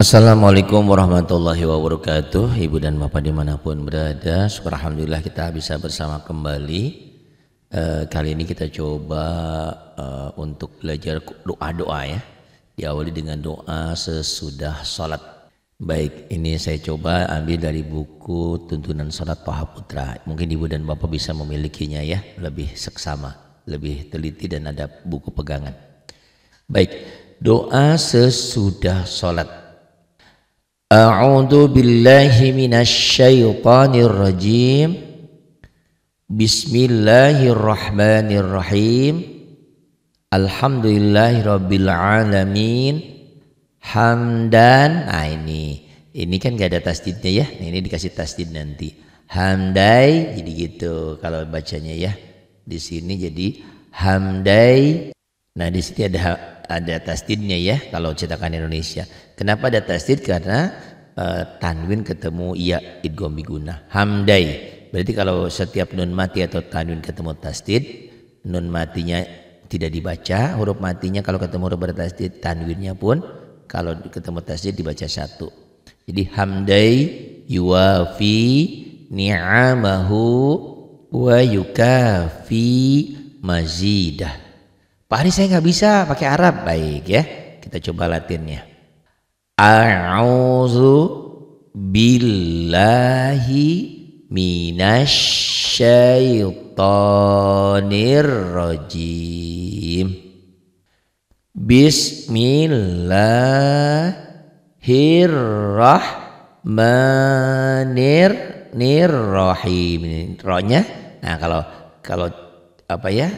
Assalamualaikum warahmatullahi wabarakatuh. Ibu dan bapak dimanapun berada, syukur alhamdulillah kita bisa bersama kembali. Kali ini kita coba untuk belajar doa-doa ya. Diawali dengan doa sesudah sholat. Baik, ini saya coba ambil dari buku Tuntunan Sholat Thaha Putra. Mungkin ibu dan bapak bisa memilikinya ya, lebih seksama, lebih teliti dan ada buku pegangan. Baik, doa sesudah sholat. A'udzu billahi minasyaitonir rajim. Bismillahirrahmanirrahim. Alhamdulillahirabbil alamin. Hamdan. Nah ini kan gak ada tasdidnya ya. Ini dikasih tasdid nanti. Hamdai jadi gitu kalau bacanya ya. Di sini jadi hamdai. Nah di sini ada tasdidnya ya kalau cetakan Indonesia. Kenapa ada tasdid? Karena tanwin ketemu iya idgham bigunnah. Hamdai. Berarti kalau setiap nun mati atau tanwin ketemu tasdid, nun matinya tidak dibaca, huruf matinya kalau ketemu huruf bertasdid, tanwinnya pun kalau ketemu tasdid dibaca satu. Jadi hamdai yuwafi ni'amahu wa yukafi mazidah. Pak Hari saya nggak bisa pakai Arab. Baik ya, kita coba latinnya. A'udzu billahi minasyaitonir rajim. Bismillahirrahmanirrahim. Rohnya, nah kalau apa ya?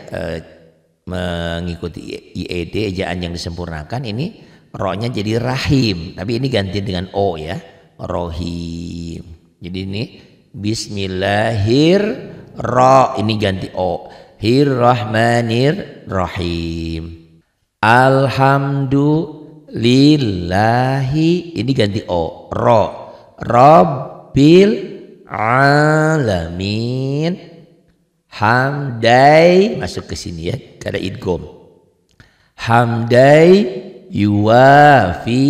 Mengikuti IED ejaan yang disempurnakan ini rohnya jadi rahim, tapi ini ganti dengan o ya, rohim. Jadi ini ini ganti o, hirrahmanirrahim. Alhamdulillahi, ini ganti o, rabbil alamin. Hamdai masuk ke sini ya, kada idgham. Hamdai yuwafi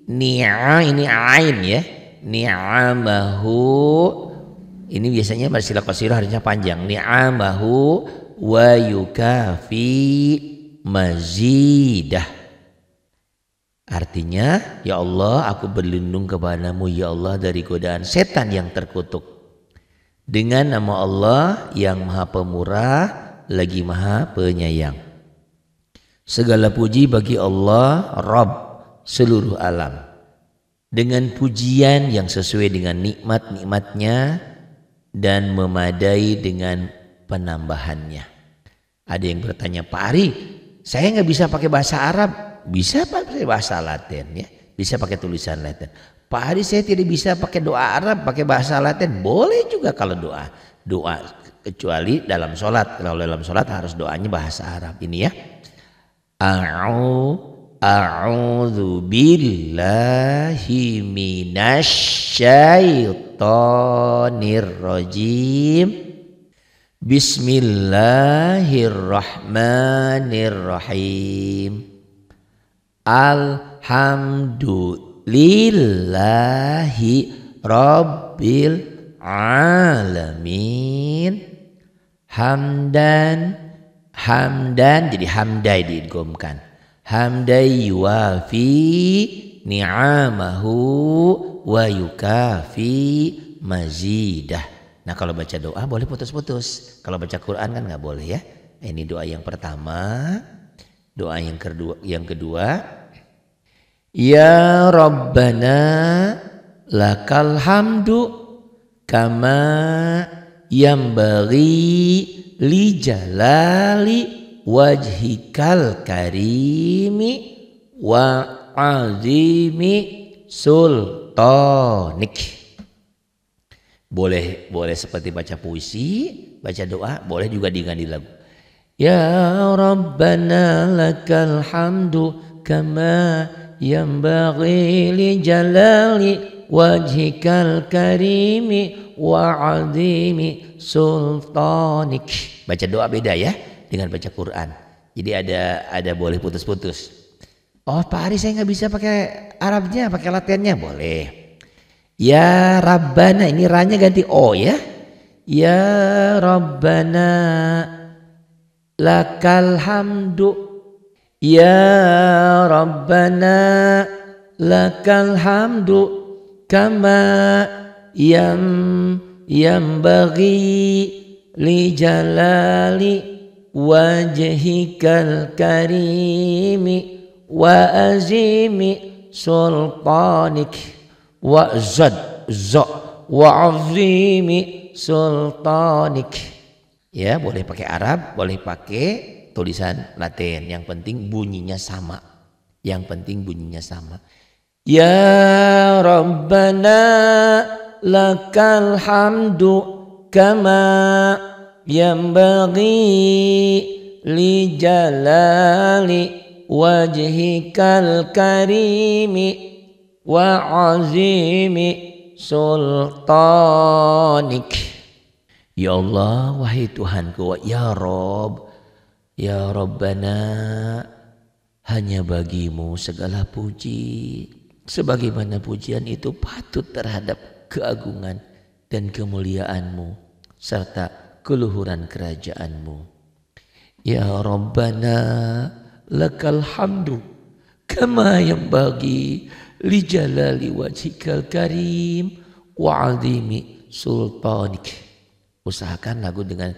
ni'a, ini ain ya. Ni'amahu, ini biasanya masih qasirah harusnya panjang. Ni'amahu wa yukafi mazidah. Artinya, ya Allah, aku berlindung kepadamu ya Allah dari godaan setan yang terkutuk. Dengan nama Allah yang maha pemurah lagi maha penyayang. Segala puji bagi Allah Rabb seluruh alam. Dengan pujian yang sesuai dengan nikmat-nikmatnya dan memadai dengan penambahannya. Ada yang bertanya, Pak Ari, saya nggak bisa pakai bahasa Arab. Bisa pakai bahasa Latin ya, bisa pakai tulisan Latin. Pak Hari saya tidak bisa pakai doa Arab, pakai bahasa Latin. Boleh juga kalau doa kecuali dalam sholat. Kalau dalam sholat harus doanya bahasa Arab. Ini ya. A'udzu billahi minasyaitonir rajim. Bismillahirrahmanirrahim. Alhamdulillahi rabbil alamin. Hamdan jadi hamdai diidghamkan. Hamdai yuwafi ni'amahu wa yukafi mazidah. Nah kalau baca doa boleh putus-putus. Kalau baca Quran kan nggak boleh ya. Ini doa yang pertama. Doa yang kedua, ya Rabbana lakal hamdu kama yambaghi li jalali wajhikal karimi wa azimi sultanik. Boleh seperti baca puisi, baca doa, boleh juga diganti lagu. Ya Rabbana lakal hamdu kama yanbaghi li jalali wajhikal karimi wa azimi sultanik. Baca doa beda ya dengan baca Quran. Jadi ada boleh putus-putus. Oh Pak Ari saya nggak bisa pakai Arabnya, pakai Latinnya boleh. Ya Rabbana, ini ra-nya ganti O ya. Ya Rabbana lakal hamdu. Ya Rabbana lakal hamdu kama yambaghi li jalali wajhikal karimi wa azimi sultanik wa wa azimi sultanik. Ya boleh pakai Arab, boleh pakai tulisan Latin, yang penting bunyinya sama. Yang penting bunyinya sama. Ya Rabbana lakal hamdu kama yambaghi li jalali wajhikal karimi wa azimi sultanik. Ya Allah, wahai Tuhanku, ya Rob, ya Rabbana, hanya bagimu segala puji, sebagaimana pujian itu patut terhadap keagungan dan kemuliaanmu serta keluhuran kerajaanmu. Ya Rabbana lakal hamdu kama yanbaghi li jalali wajhikal karim wa azimi sultanik. Usahakan lagu dengan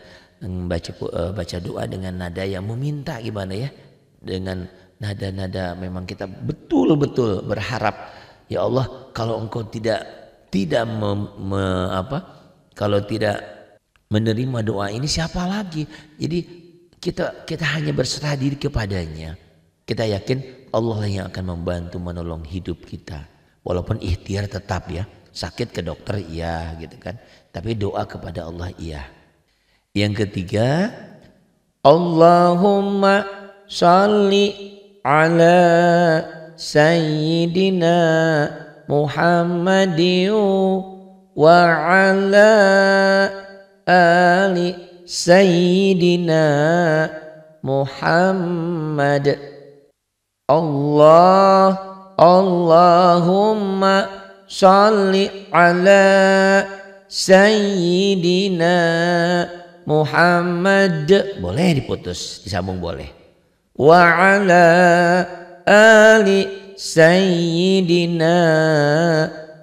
baca doa dengan nada yang meminta, gimana ya, dengan nada-nada memang kita betul-betul berharap, ya Allah, kalau engkau tidak kalau tidak menerima doa ini siapa lagi? Jadi kita hanya berserah diri kepadanya. Kita yakin Allah yang akan membantu menolong hidup kita. Walaupun ikhtiar tetap ya, sakit ke dokter iya gitu kan. Tapi doa kepada Allah iya. Yang ketiga, Allahumma sholli ala sayyidina Muhammadin wa ala ali sayyidina Muhammad. Allahumma sholli ala sayyidina Muhammad. Boleh diputus, disambung boleh. Wa ala ali sayyidina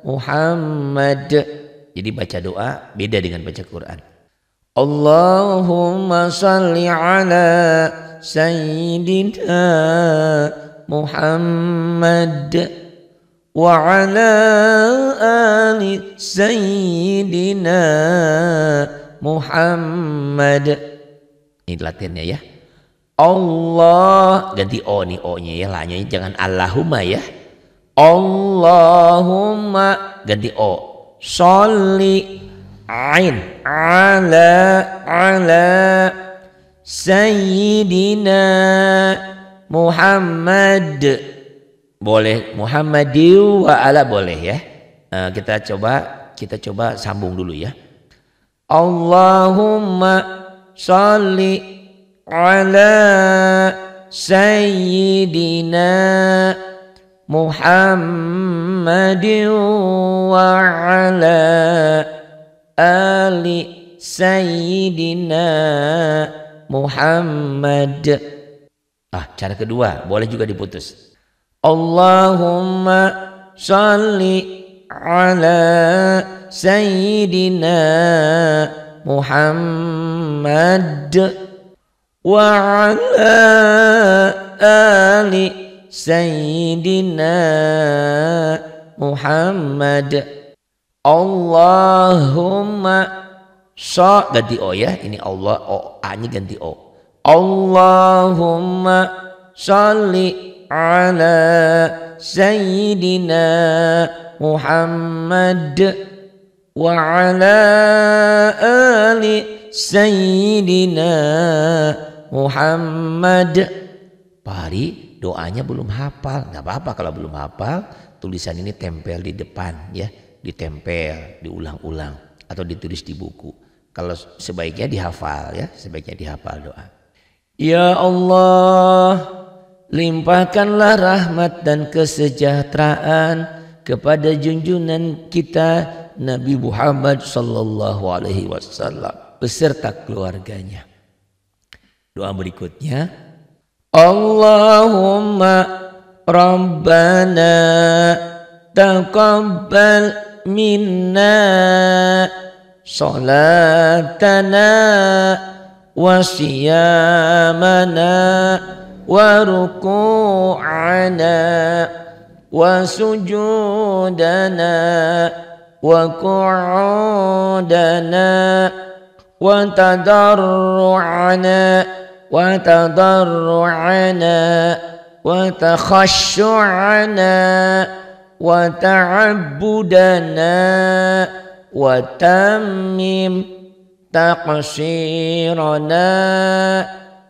Muhammad. Jadi baca doa beda dengan baca Quran. Allahumma sholli ala sayyidina Muhammad wa ala ali sayyidina Muhammad. Ini latihannya ya. Allah ganti O nih, O-nya ya, la-nya jangan Allahumma ya. Allahumma ganti O. Sholli ain ala sayyidina Muhammad. Boleh Muhammadiu wa ala boleh ya. Kita coba sambung dulu ya. Allahumma sholli ala sayyidina Muhammadin wa ala ali sayyidina Muhammad. Cara kedua boleh juga diputus. Allahumma sholli ala sayyidina Muhammad wa ala ali sayyidina Muhammad. Allahumma ganti O ya, ini Allah, A-nya ganti O. Allahumma sholli ala sayyidina Muhammad wa ala ali sayyidina Muhammad. Pari doanya belum hafal, nggak apa-apa kalau belum hafal, tulisan ini tempel di depan ya, ditempel, diulang-ulang atau ditulis di buku. Kalau sebaiknya dihafal ya, sebaiknya dihafal doa. Ya Allah, limpahkanlah rahmat dan kesejahteraan kepada junjungan kita Nabi Muhammad sallallahu alaihi wasallam beserta keluarganya. Doa berikutnya, Allahumma Rabbana taqabbal minna salatana wa siyamana wa ruku'ana wa sujudana wa qu'udana wa tadarru'ana wa tadarru'ana wa takhashu'ana wa ta'abbudana wa tammim taqsirana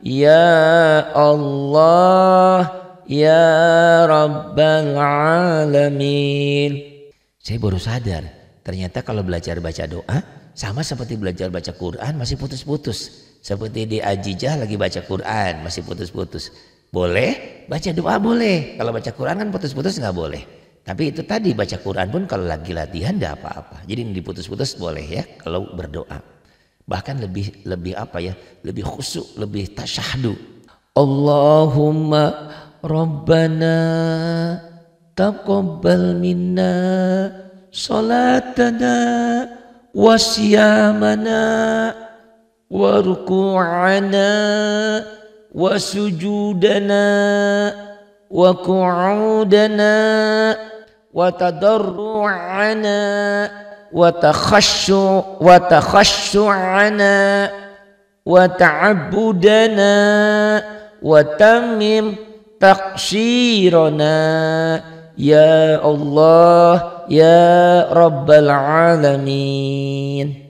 ya Allah ya Rabbal Alamin. Saya baru sadar ternyata kalau belajar baca doa sama seperti belajar baca Quran masih putus-putus. Seperti di Ajijah lagi baca Quran masih putus-putus. Boleh baca doa boleh. Kalau baca Quran kan putus-putus nggak boleh. Tapi itu tadi baca Quran pun kalau lagi latihan nggak apa-apa. Jadi diputus-putus boleh ya kalau berdoa. Bahkan lebih apa ya? Lebih khusyuk, lebih tasyahdu. Allahumma Rabbana taqabbal minna salatana wa siyamana wa ruku'ana wa sujudana wa qu'udana wa tadarru'ana wa takhashu'ana wa ta'abbudana wa tammim taqsirana ya Allah ya Rabbal Alamin.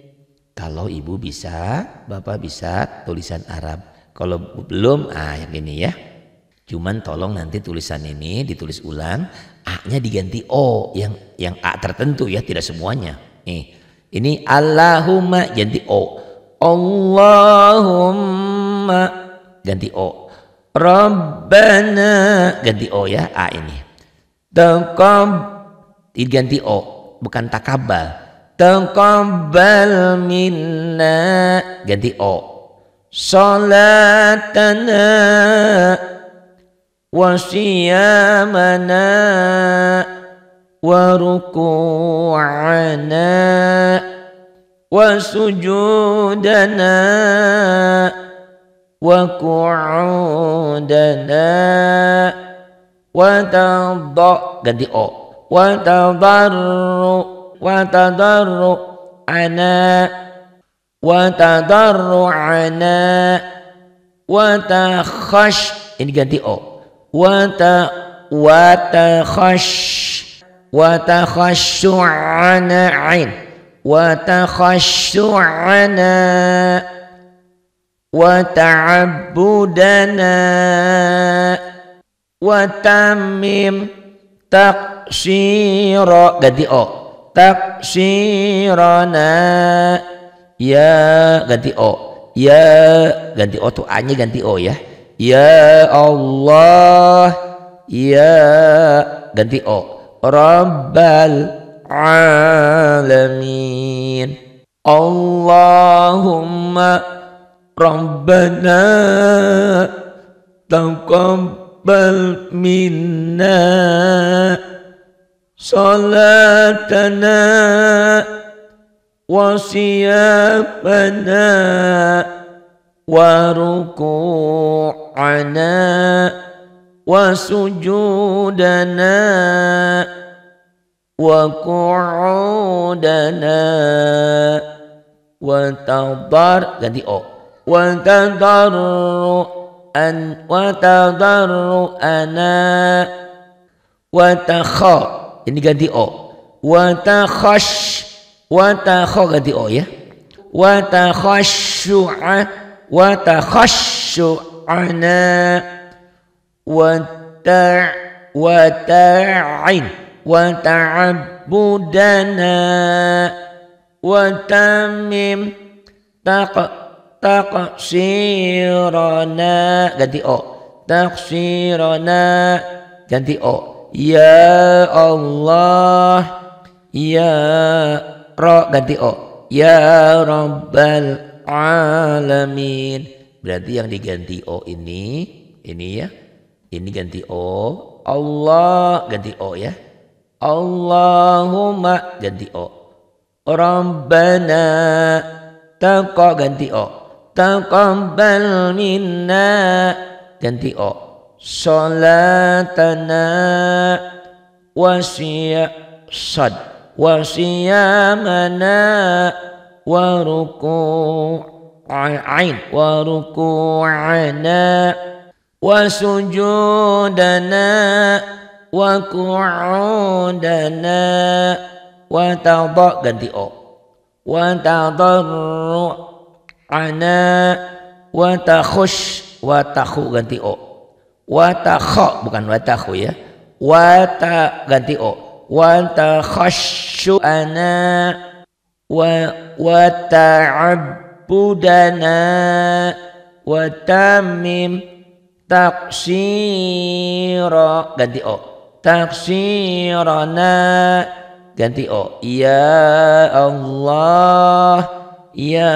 Kalau ibu bisa, bapak bisa tulisan Arab. Kalau belum, yang ini ya. Cuman tolong nanti tulisan ini ditulis ulang, A-nya diganti O, yang A tertentu ya, tidak semuanya. Nih, ini Allahumma ganti O. Allahumma ganti O. Rabbana ganti O ya, A ini. Diganti O, bukan takabal. Taqabbal minna ganti O. Salatana wa siyamana wa ruku'ana wa sujudana wa qu'udana wa ganti O. Wa tadarru'ana wa ini ganti O. Wa takhashu'ana ain wa takhashu'ana wa ta'abbudana wa tammim taqsira ganti O. Taqsirana ya ganti O. Ya ganti O tuh A-nya ganti O ya. Ya Allah ya ganti O. Rabbal Alamin. Allahumma Rabbana taqabbal minna salatana wa siyamana wa ruku'ana wa sujudana wa qu'udana wa ganti O. Wa tadarru'ana wa ini ganti O. Wa ganti O ya. Wa takhashu'ana wa ta'in wa ta'abbudana wa tammim taqsirana ganti O. taksirana, ganti o. Ya Allah, ya Ra, ganti o. Ya Rabbal Alamin. Berarti yang diganti o ini ya, ini ganti o. Allah ganti o ya. Allahumma ganti o. Rabbana taqa ganti o. Taqabbal minna ganti o. Salatana sad wasiyamana wa ruku'ain wa ruku'ana wa sujudana wa qu'udana wa tadha ganti o. Wa tadarru'ana wa takhush, wa takhu ganti o. Wa takha bukan wa takhu ya. Wa ta ganti o. Wa takhashu'ana wa ta'abbudana wa tamim taksira ganti o. Taksirana ganti o. Ya Allah, ya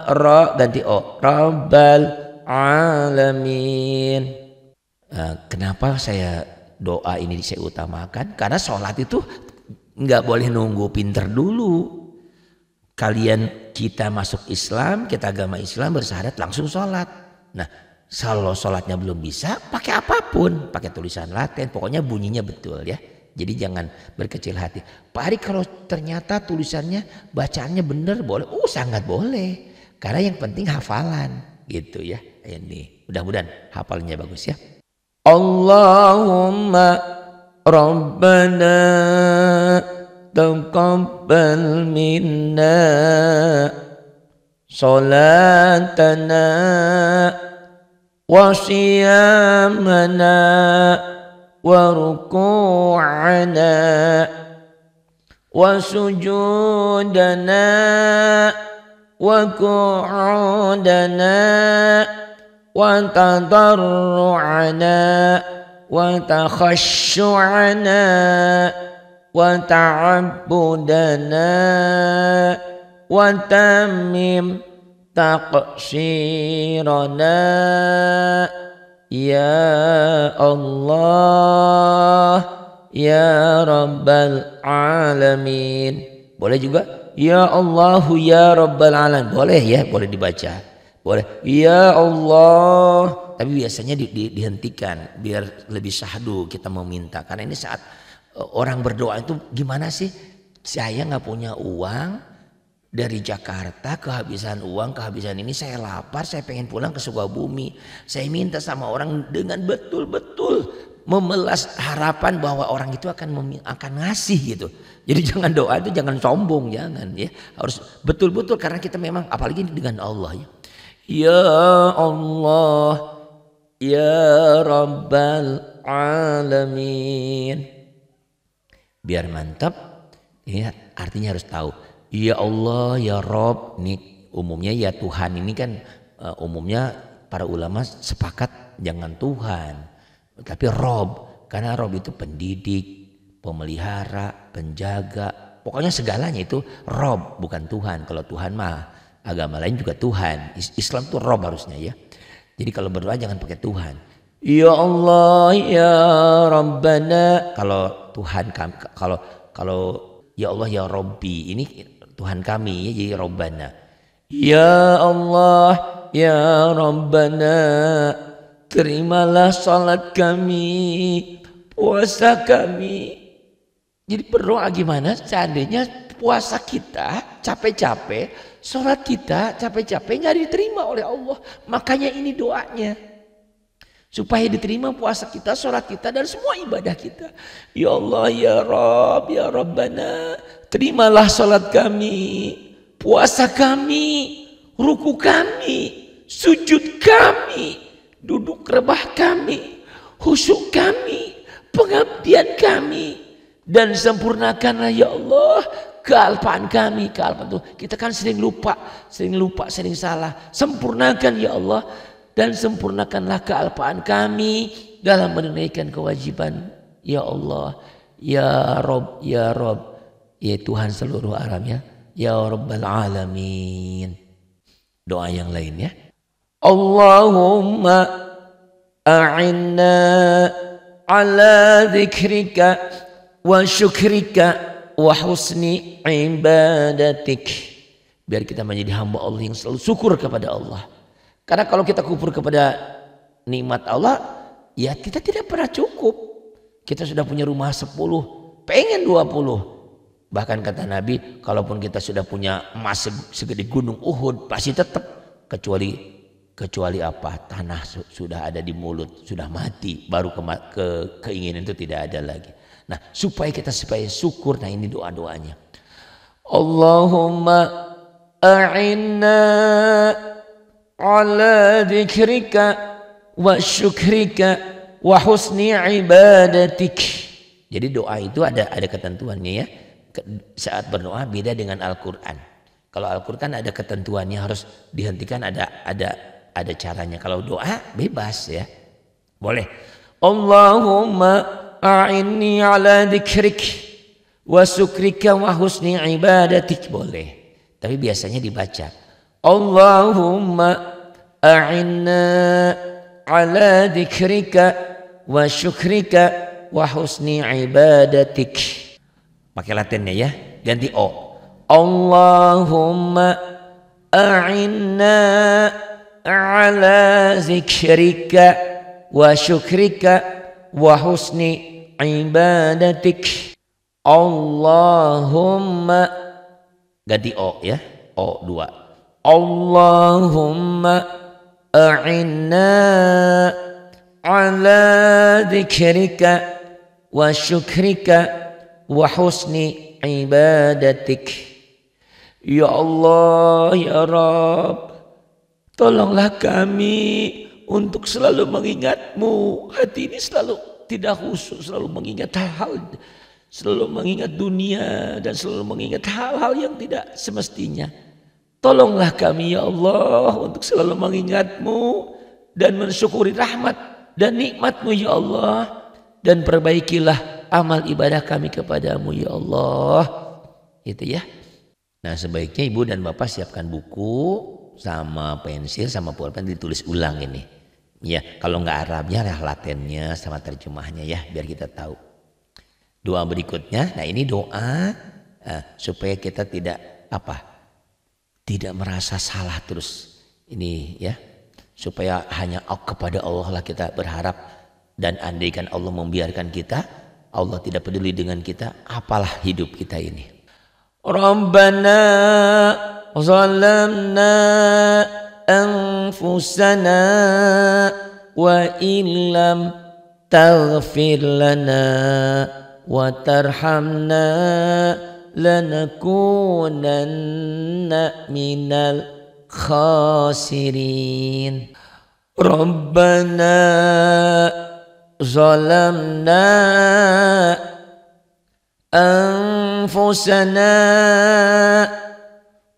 Ra ganti o. Rabbal Alamin. Kenapa saya doa ini saya utamakan? Karena sholat itu nggak boleh nunggu pinter dulu. Kalian kita masuk Islam, kita agama Islam bersyahadat langsung sholat. Nah, kalau sholatnya belum bisa, pakai apapun, pakai tulisan Latin, pokoknya bunyinya betul ya. Jadi jangan berkecil hati. Pak Ari kalau ternyata tulisannya bacaannya benar boleh, sangat boleh. Karena yang penting hafalan gitu ya. Ini mudah-mudahan hafalnya bagus ya. Allahumma Rabbana taqabbal minna salatana wa siyamana wa ruku'ana wa sujudana wa qu'udana wa tadarru'ana wa takhashu'ana wa ta'abbudana wa tamim taqsirana ya Allah ya Rabbal Alamin. Boleh juga ya Allahu ya Rabbal Alamin, boleh ya, boleh dibaca, boleh ya Allah, tapi biasanya dihentikan biar lebih syahdu kita meminta. Karena ini saat orang berdoa itu gimana sih, saya nggak punya uang, dari Jakarta kehabisan uang, kehabisan ini, saya lapar, saya pengen pulang ke Sukabumi. Saya minta sama orang dengan betul-betul memelas harapan bahwa orang itu akan ngasih gitu. Jadi jangan doa itu jangan sombong, jangan ya. Harus betul-betul karena kita memang apalagi dengan Allah ya. Ya Allah, ya Rabbal Alamin. Biar mantap, ini artinya harus tahu. Ya Allah, ya Rob, ini umumnya ya Tuhan, ini kan umumnya para ulama sepakat jangan Tuhan, tapi Rob, karena Rob itu pendidik, pemelihara, penjaga, pokoknya segalanya itu Rob, bukan Tuhan. Kalau Tuhan mah agama lain juga Tuhan, Islam tuh Rob harusnya ya. Jadi kalau berdoa jangan pakai Tuhan. Ya Allah, ya Rabbana, kalau Tuhan, kalau ya Allah ya Robbi, ini Tuhan kami ya, jadi Rabbana. Ya Allah, ya Rabbana, terimalah salat kami, puasa kami. Jadi berdoa gimana? Seandainya puasa kita capek-capek, salat kita capek-capek nggak diterima oleh Allah. Makanya ini doanya. Supaya diterima puasa kita, sholat kita, dan semua ibadah kita. Ya Allah, ya Rabb, ya Rabbana, terimalah sholat kami, puasa kami, ruku kami, sujud kami, duduk rebah kami, khusyuk kami, pengabdian kami, dan sempurnakanlah ya Allah kealpaan kami. Kealpaan itu kita kan sering lupa, sering salah. Sempurnakan ya Allah. dan sempurnakanlah kealpaan kami dalam menunaikan kewajiban. Ya Allah, ya Rob, ya Rob, ya Tuhan seluruh alam ya. Ya Rabbal Alamin. Doa yang lain ya. Allahumma a'inna ala dzikrika wa syukrika wa husni ibadatik. Biar kita menjadi hamba Allah yang selalu syukur kepada Allah. Karena kalau kita kufur kepada nikmat Allah, ya kita tidak pernah cukup. Kita sudah punya rumah 10, pengen 20. Bahkan kata Nabi, kalaupun kita sudah punya emas segede gunung Uhud, pasti tetap kecuali apa? Tanah sudah ada di mulut, sudah mati, baru keinginan itu tidak ada lagi. Nah, supaya syukur, nah ini doa-doanya. Allahumma a'inna ala dzikrika wa syukrika wa husni ibadatik. Jadi doa itu ada ketentuannya ya. Saat berdoa beda dengan Al-Quran. Kalau Al-Quran ada ketentuannya, harus dihentikan, ada caranya. Kalau doa bebas ya, boleh. Allahumma a'inni ala dzikrik wa syukrika wa husni ibadatik, boleh. Tapi biasanya dibaca Allahumma a'inna ala dzikrika wa syukrika wa husni ibadatik. Pakai latinnya ya, ganti O. Allahumma a'inna ala zikrika wa syukrika wa husni ibadatik. Allahumma, ganti O ya, O 2. Allahumma a'inna ala zikrika wa syukrika wa husni ibadatik. Ya Allah, ya Rabb, tolonglah kami untuk selalu mengingat-Mu. Hati ini selalu tidak khusyuk, selalu mengingat hal-hal, selalu mengingat dunia dan selalu mengingat hal-hal yang tidak semestinya. Tolonglah kami ya Allah untuk selalu mengingat-Mu dan mensyukuri rahmat dan nikmat-Mu ya Allah, dan perbaikilah amal ibadah kami kepadamu ya Allah. Gitu ya. Nah, sebaiknya ibu dan bapak siapkan buku sama pensil sama pulpen, ditulis ulang ini. Ya, kalau nggak Arabnya, latennya sama terjemahnya ya, biar kita tahu. Doa berikutnya, nah ini doa supaya kita tidak merasa salah terus. Ini ya, supaya hanya kepada Allah lah kita berharap, dan andaikan Allah membiarkan kita, Allah tidak peduli dengan kita, apalah hidup kita ini. Rabbana zalamna anfusana wa illam taghfir lana wa tarhamna lanakunanna minal khasirin. Rabbana zalamna anfusana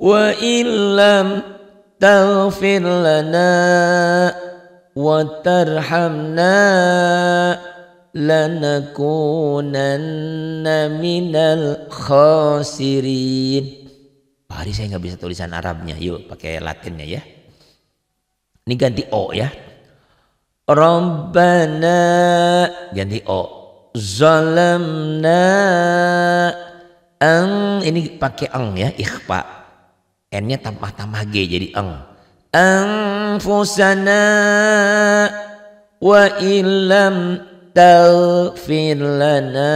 wa illam taghfir lana wa tarhamna lanakunanna minal khasirin. Pak Hari saya nggak bisa tulisan Arabnya, yuk pakai Latinnya ya. Ini ganti O ya. Rabbana, ganti O. Zalamna, ini pakai ya, ikhfa. N-nya tambah G jadi Anfusana wa illam taghfir lana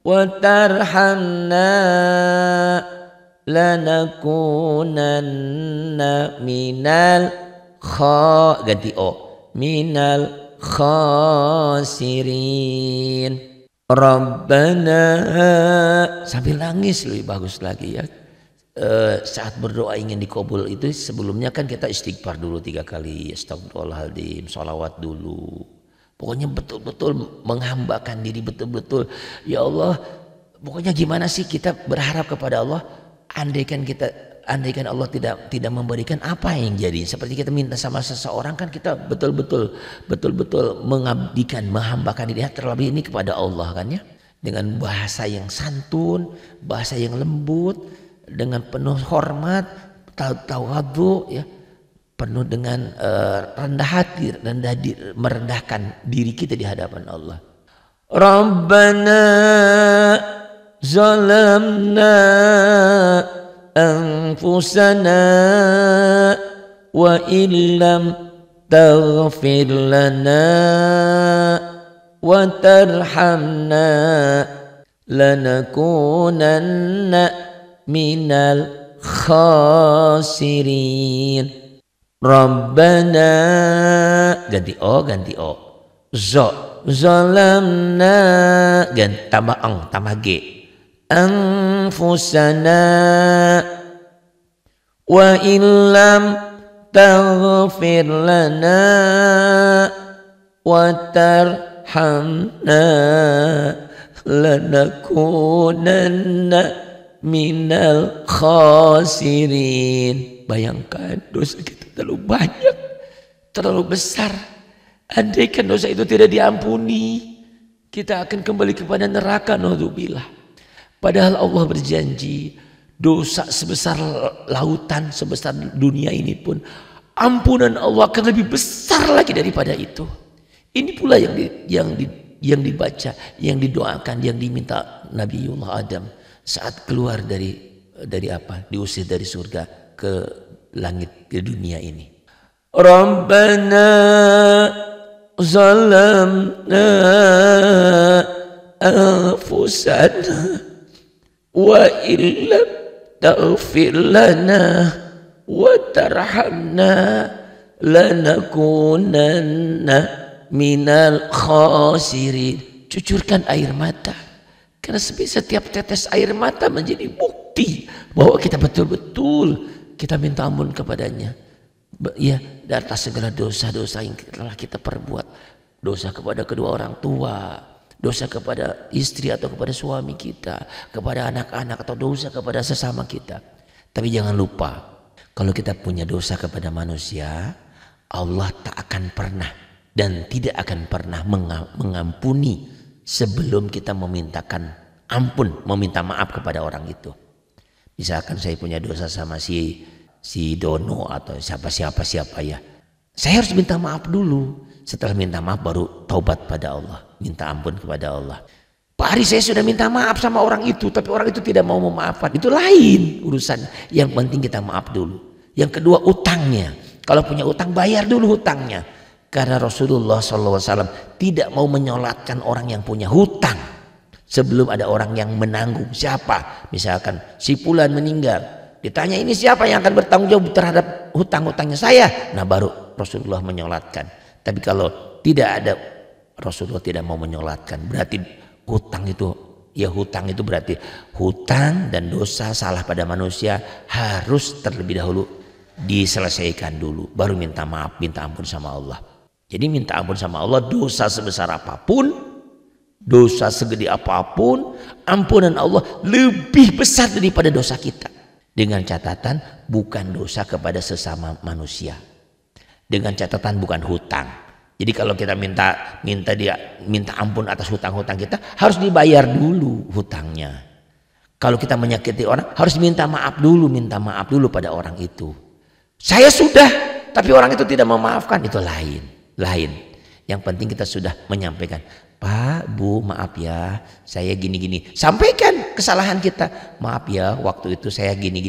wa tarhamna lanakunanna minal ganti O, minal khasirin. Rabbana, sambil nangis lebih bagus lagi ya. Saat berdoa ingin dikabul itu sebelumnya kan kita istighfar dulu 3 kali, astagfirullahaladzim, sholawat dulu. Pokoknya betul-betul menghambakan diri, betul-betul ya Allah. Pokoknya gimana sih kita berharap kepada Allah, andaikan kita andaikan Allah tidak memberikan, apa yang jadi? Seperti kita minta sama seseorang kan kita betul-betul mengabdikan, menghambakan diri terlebih ini kepada Allah kan ya. Dengan bahasa yang santun, bahasa yang lembut, dengan penuh hormat, tawadhu ya, penuh dengan rendah hati, merendahkan diri kita di hadapan Allah. Rabbana zalamna anfusana wa illam taghfir lana wa tarhamna lanakunanna minal khasirin. Rabbana, ganti o, zalamna, tambah ang, tambah g, anfusana wa illam taghfir lana wa tarhamna lanakunanna minal khasirin. Bayangkan dosa kita terlalu banyak, terlalu besar. Andaikan dosa itu tidak diampuni, kita akan kembali kepada neraka, naudzubillah. Padahal Allah berjanji, dosa sebesar lautan, sebesar dunia ini pun ampunan Allah akan lebih besar lagi daripada itu. Ini pula yang dibaca, yang didoakan, yang diminta Nabiullah Adam saat keluar dari apa? Diusir dari surga ke langit, ke dunia ini. Rabbana zalamna anfusana wa illam taghfir lana wa tarhamna lanakunanna minal khasirin. Cucurkan air mata, karena setiap tetes air mata menjadi bukti bahwa kita betul-betul kita minta ampun kepadanya ya, atas segala dosa-dosa yang telah kita perbuat. Dosa kepada kedua orang tua, dosa kepada istri atau kepada suami kita, kepada anak-anak, atau dosa kepada sesama kita. Tapi jangan lupa, kalau kita punya dosa kepada manusia, Allah tak akan pernah dan tidak akan pernah mengampuni sebelum kita memintakan ampun, meminta maaf kepada orang itu. Misalkan saya punya dosa sama si Dono atau siapa ya, saya harus minta maaf dulu. Setelah minta maaf baru taubat pada Allah, minta ampun kepada Allah. Pak Ari, saya sudah minta maaf sama orang itu, tapi orang itu tidak mau memaafkan. Itu lain urusan. Yang penting kita maaf dulu. Yang kedua, utangnya. Kalau punya utang, bayar dulu hutangnya. Karena Rasulullah SAW tidak mau menyolatkan orang yang punya hutang sebelum ada orang yang menanggung. Siapa? Misalkan si Fulan meninggal, ditanya ini siapa yang akan bertanggung jawab terhadap hutang-hutangnya? Saya. Nah baru Rasulullah menyolatkan. Tapi kalau tidak ada, Rasulullah tidak mau menyolatkan, berarti hutang itu berarti hutang dan dosa salah pada manusia harus terlebih dahulu diselesaikan dulu, baru minta maaf, minta ampun sama Allah. Jadi minta ampun sama Allah, dosa sebesar apapun, dosa segede apapun, ampunan Allah lebih besar daripada dosa kita. Dengan catatan bukan dosa kepada sesama manusia. Dengan catatan bukan hutang. Jadi kalau kita minta ampun atas hutang-hutang kita, harus dibayar dulu hutangnya. Kalau kita menyakiti orang, harus minta maaf dulu pada orang itu. Saya sudah, tapi orang itu tidak memaafkan, itu lain. Yang penting kita sudah menyampaikan, Pak, Bu, maaf ya, saya gini-gini. Sampaikan kesalahan kita. Maaf ya, waktu itu saya gini.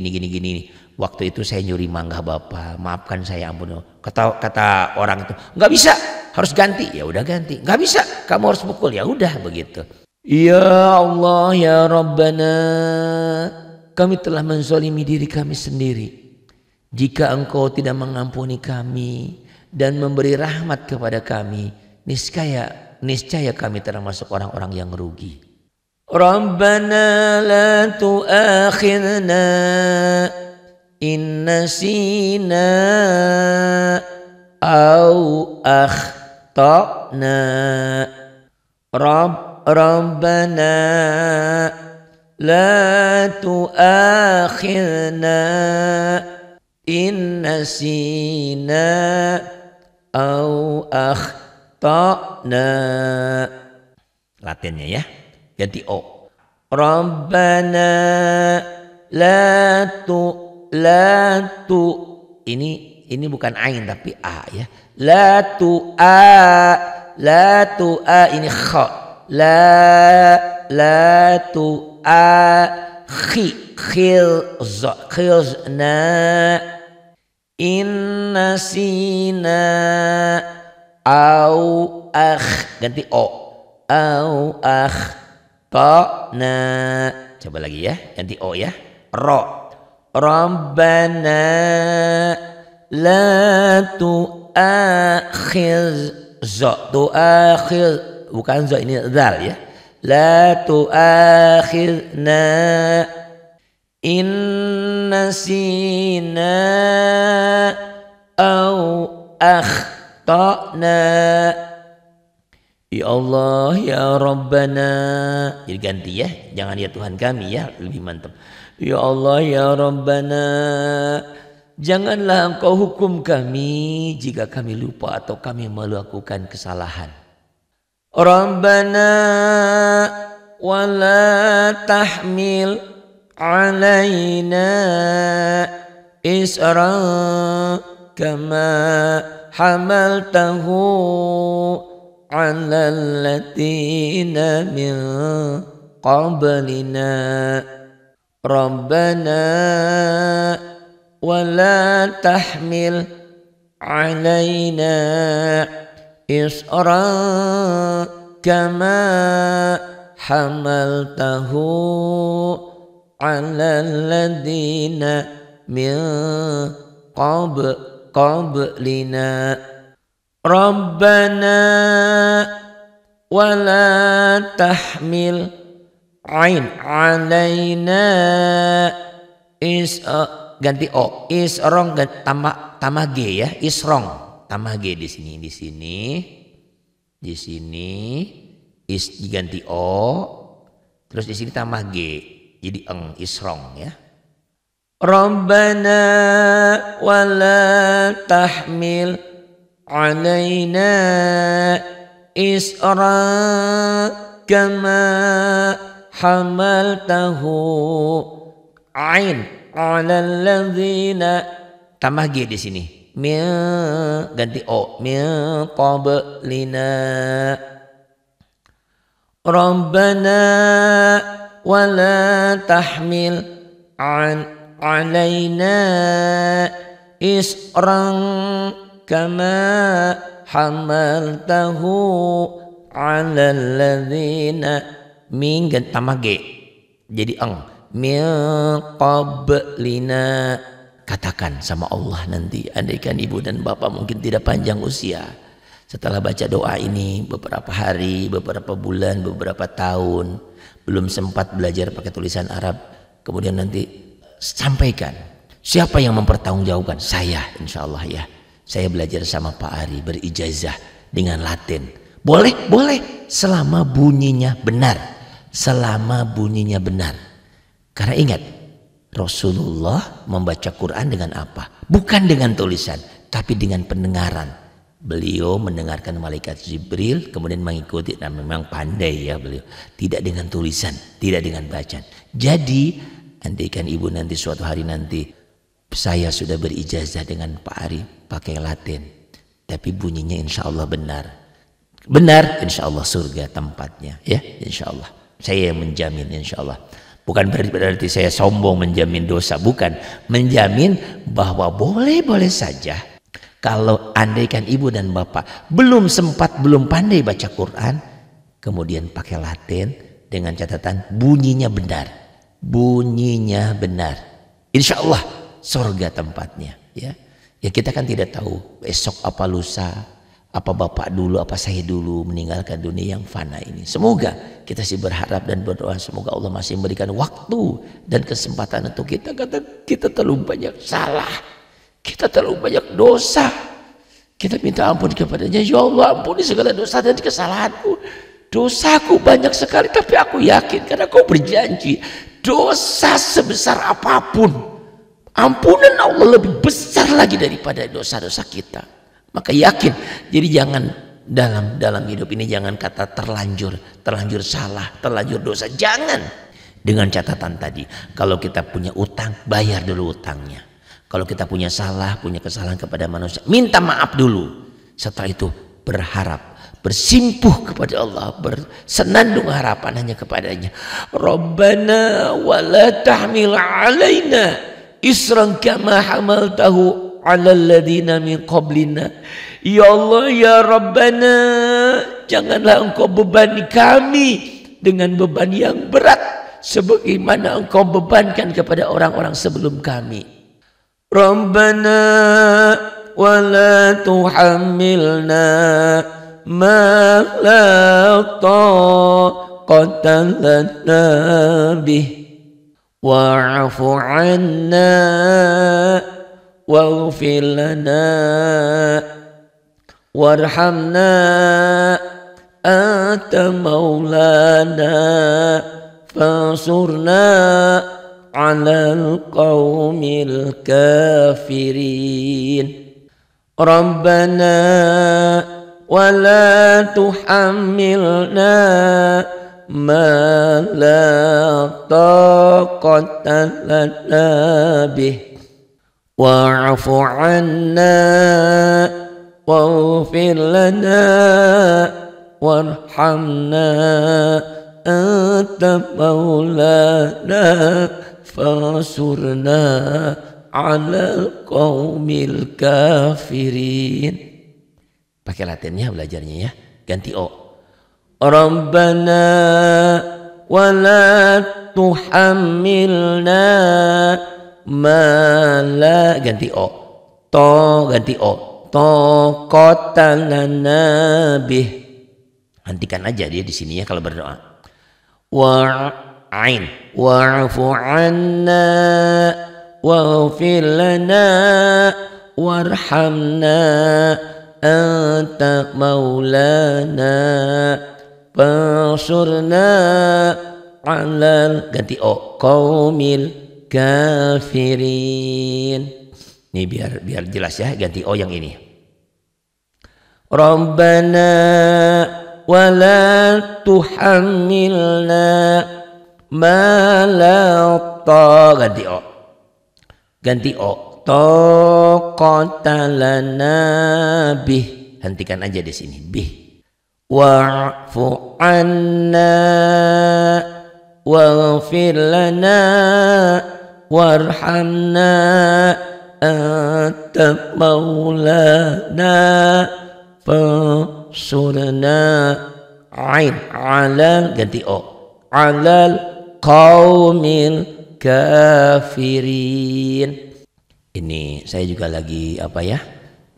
Waktu itu saya nyuri mangga Bapak, maafkan saya, ampun. Kata orang itu, nggak bisa, harus ganti. Ya udah ganti. Nggak bisa, kamu harus pukul. Ya udah begitu. Ya Allah, ya Rabbana, kami telah menzalimi diri kami sendiri. Jika Engkau tidak mengampuni kami dan memberi rahmat kepada kami, niscaya kami termasuk orang-orang yang rugi. Rabbana la tu'akhidna in nasina au akhtana. Rabbana la tu'akhirna in nasina au akhtana. Latinnya ya, ganti o. Rabbana la tu ini bukan ain tapi a ya. La tu a ini kha. La tu a khilzna inna sina au ganti o au ta'na. Coba lagi ya, ganti o ya. Rabbana la tu'akhir bukan za ini zal ya. La tu'akhirna in nasina au akhtana. Ya Allah ya Rabbana. Jadi ganti ya, jangan ya Tuhan kami ya, lebih mantap. Ya Allah ya Rabbana, janganlah Engkau hukum kami jika kami lupa atau kami melakukan kesalahan. Rabbana wala tahmil alaina isra kama hamaltahu ala alladziina min qablina. Rabbana wala tahmil alaina isra kama hamaltahu ala alladziina min qablina. Rabbana wala tahmil alaina ganti o isrong tambah g ya, isrong tambah g di sini diganti o, terus di sini tambah g jadi isrong ya. Rabbana wala tahmil alaina isra kama hamaltahu ain ala alladzina tambah g di sini min ganti o min qablina. Rabbana wala tahmil alaina isran kama hamaltahu ala alladzina min tambah g jadi min qablina. Katakan sama Allah nanti, andaikan ibu dan bapak mungkin tidak panjang usia, setelah baca doa ini beberapa hari, beberapa bulan, beberapa tahun belum sempat belajar pakai tulisan Arab, kemudian nanti sampaikan. Siapa yang mempertanggungjawabkan? Saya, insya Allah ya. Saya belajar sama Pak Ari berijazah dengan Latin. Boleh selama bunyinya benar. Karena ingat, Rasulullah membaca Quran dengan apa? Bukan dengan tulisan, tapi dengan pendengaran. Beliau mendengarkan malaikat Jibril, kemudian mengikuti, dan memang pandai ya beliau. Tidak dengan tulisan, tidak dengan bacaan. Jadi, andaikan ibu nanti suatu hari nanti, saya sudah berijazah dengan Pak Ari pakai Latin, tapi bunyinya insya Allah benar, insya Allah surga tempatnya ya, insya Allah. Saya yang menjamin insya Allah. Bukan berarti saya sombong menjamin dosa, bukan. Menjamin bahwa boleh-boleh saja kalau andaikan ibu dan bapak belum pandai baca Quran, kemudian pakai Latin dengan catatan bunyinya benar. Insya Allah surga tempatnya ya. Ya kita kan tidak tahu esok apa lusa, apa bapak dulu, apa saya dulu meninggalkan dunia yang fana ini. Semoga kita sih berharap dan berdoa semoga Allah masih memberikan waktu dan kesempatan untuk kita. Kata kita terlalu banyak salah, kita terlalu banyak dosa. Kita minta ampun kepadanya. Ya Allah, ampuni segala dosa dan kesalahanku. Dosaku banyak sekali, tapi aku yakin karena Kau berjanji dosa sebesar apapun, ampunan Allah lebih besar lagi daripada dosa-dosa kita. Maka yakin, jadi jangan dalam hidup ini jangan kata terlanjur salah, terlanjur dosa, jangan. Dengan catatan tadi, kalau kita punya utang, bayar dulu utangnya. Kalau kita punya kesalahan kepada manusia, minta maaf dulu. Setelah itu berharap, bersimpuh kepada Allah, bersenandung harapan hanya kepadanya. Rabbana wala tahmil alaina isran kama hamaltahu ala alladhina min qablina. Ya Allah ya Rabbana, janganlah engkau bebani kami dengan beban yang berat sebagaimana engkau bebankan kepada orang-orang sebelum kami. Rabbana wala tuhammilna ma la taqata lana bih wa'fu 'anna waghfir lana warhamna anta maulana fansurna 'alal qaumil kafirin. Rabbana wala tuhammilna ma la taqata lana bih wa'fu 'anna waghfir lana warhamna anta maulana fansurna 'alal qaumil kafirin. Pakai Latinnya belajarnya ya, ganti o. Rabbana wala tuhammilna ma la, ganti o. To ganti o. Taqata lana bih. Hentikan aja dia di sini ya kalau berdoa. Wa'ain wa'fu 'anna waghfir lana warhamna anta maulana fansurna 'alal, ganti o, qaumil kafirin. Ini biar jelas ya, ganti o yang ini. Rabbana wala tuhammilna ma la ta, ganti o. Ganti o, taqata lana bih. Hentikan aja di sini, bih. Wa'fu 'anna waghfir lana warhamna anta maulana fansurna 'alal, ganti o, 'alal qaumil kafirin. Ini saya juga lagi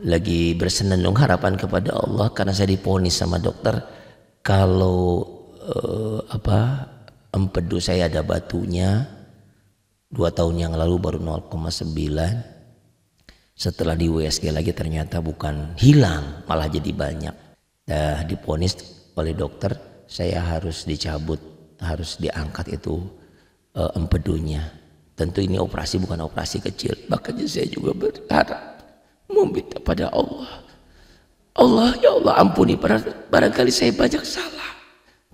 lagi bersenandung harapan kepada Allah karena saya diponis sama dokter kalau empedu saya ada batunya 2 tahun yang lalu baru 0,9. Setelah di USG lagi ternyata bukan hilang, malah jadi banyak. Diponis oleh dokter saya harus dicabut, harus diangkat itu empedunya. Tentu ini operasi bukan operasi kecil. Makanya saya juga berharap meminta pada Allah. Allah ya Allah ampuni, barangkali saya banyak salah,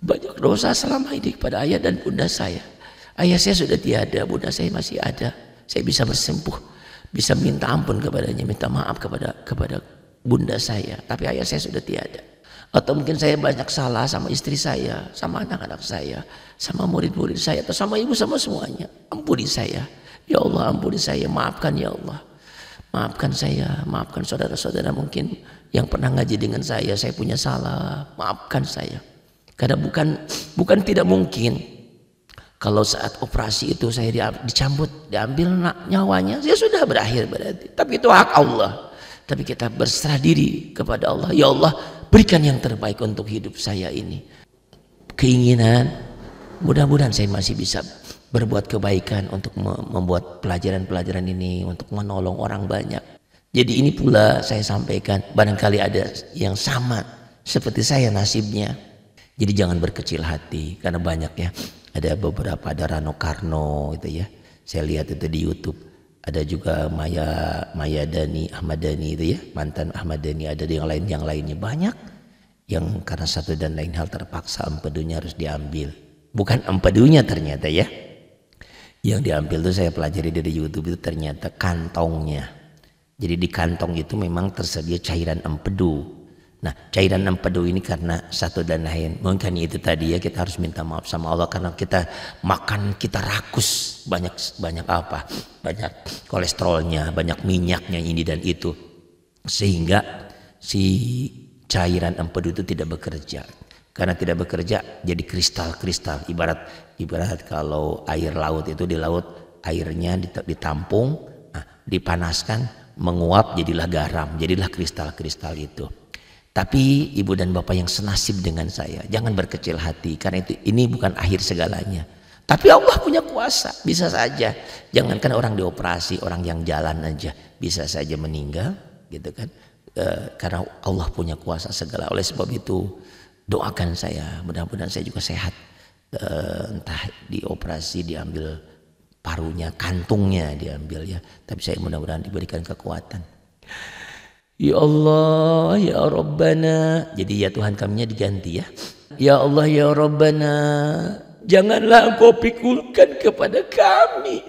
banyak dosa selama ini kepada ayah dan bunda saya. Ayah saya sudah tiada, bunda saya masih ada. Saya bisa bersempuh, bisa minta ampun kepadanya, minta maaf kepada bunda saya. Tapi ayah saya sudah tiada. Atau mungkin saya banyak salah sama istri saya, sama anak-anak saya, sama murid-murid saya, atau sama ibu, sama semuanya. Ampuni saya. Ya Allah ampuni saya, maafkan ya Allah. Maafkan saya, maafkan saudara-saudara mungkin yang pernah ngaji dengan saya punya salah, maafkan saya. Karena bukan tidak mungkin. Kalau saat operasi itu saya dicambut, diambil nyawanya, saya sudah berakhir berarti. Tapi itu hak Allah. Tapi kita berserah diri kepada Allah. Ya Allah, berikan yang terbaik untuk hidup saya ini. Keinginan, mudah-mudahan saya masih bisa berbuat kebaikan untuk membuat pelajaran-pelajaran ini, untuk menolong orang banyak. Jadi ini pula saya sampaikan, barangkali ada yang sama seperti saya nasibnya. Jadi jangan berkecil hati, karena banyak ya Ada beberapa, ada Rano Karno itu ya. Saya lihat itu di YouTube. Ada juga Maya Dhani, Ahmad Dhani itu ya, mantan Ahmad Dhani. Ada yang lainnya banyak yang karena satu dan lain hal terpaksa empedunya harus diambil. Bukan empedunya ternyata ya. Yang diambil itu saya pelajari dari YouTube itu ternyata kantongnya. Jadi di kantong itu memang tersedia cairan empedu. Nah, cairan empedu ini karena satu dan lain, mungkin itu tadi ya, kita harus minta maaf sama Allah karena kita makan, kita rakus banyak apa? Banyak kolesterolnya, banyak minyaknya ini dan itu. Sehingga si cairan empedu itu tidak bekerja. Karena tidak bekerja jadi kristal-kristal. Ibarat kalau air laut itu, di laut airnya ditampung, dipanaskan, menguap jadilah garam, jadilah kristal-kristal itu. Tapi ibu dan bapak yang senasib dengan saya, jangan berkecil hati karena ini bukan akhir segalanya. Tapi Allah punya kuasa, bisa saja. Jangankan orang dioperasi, orang yang jalan aja bisa saja meninggal, gitu kan? Karena Allah punya kuasa segala. Oleh sebab itu doakan saya, mudah-mudahan saya juga sehat. Entah dioperasi, diambil parunya, kantungnya diambil ya. Tapi saya mudah-mudahan diberikan kekuatan. Ya Allah, ya Rabbana. Jadi ya Tuhan kaminya diganti ya. Ya Allah, ya Rabbana, janganlah Engkau pikulkan kepada kami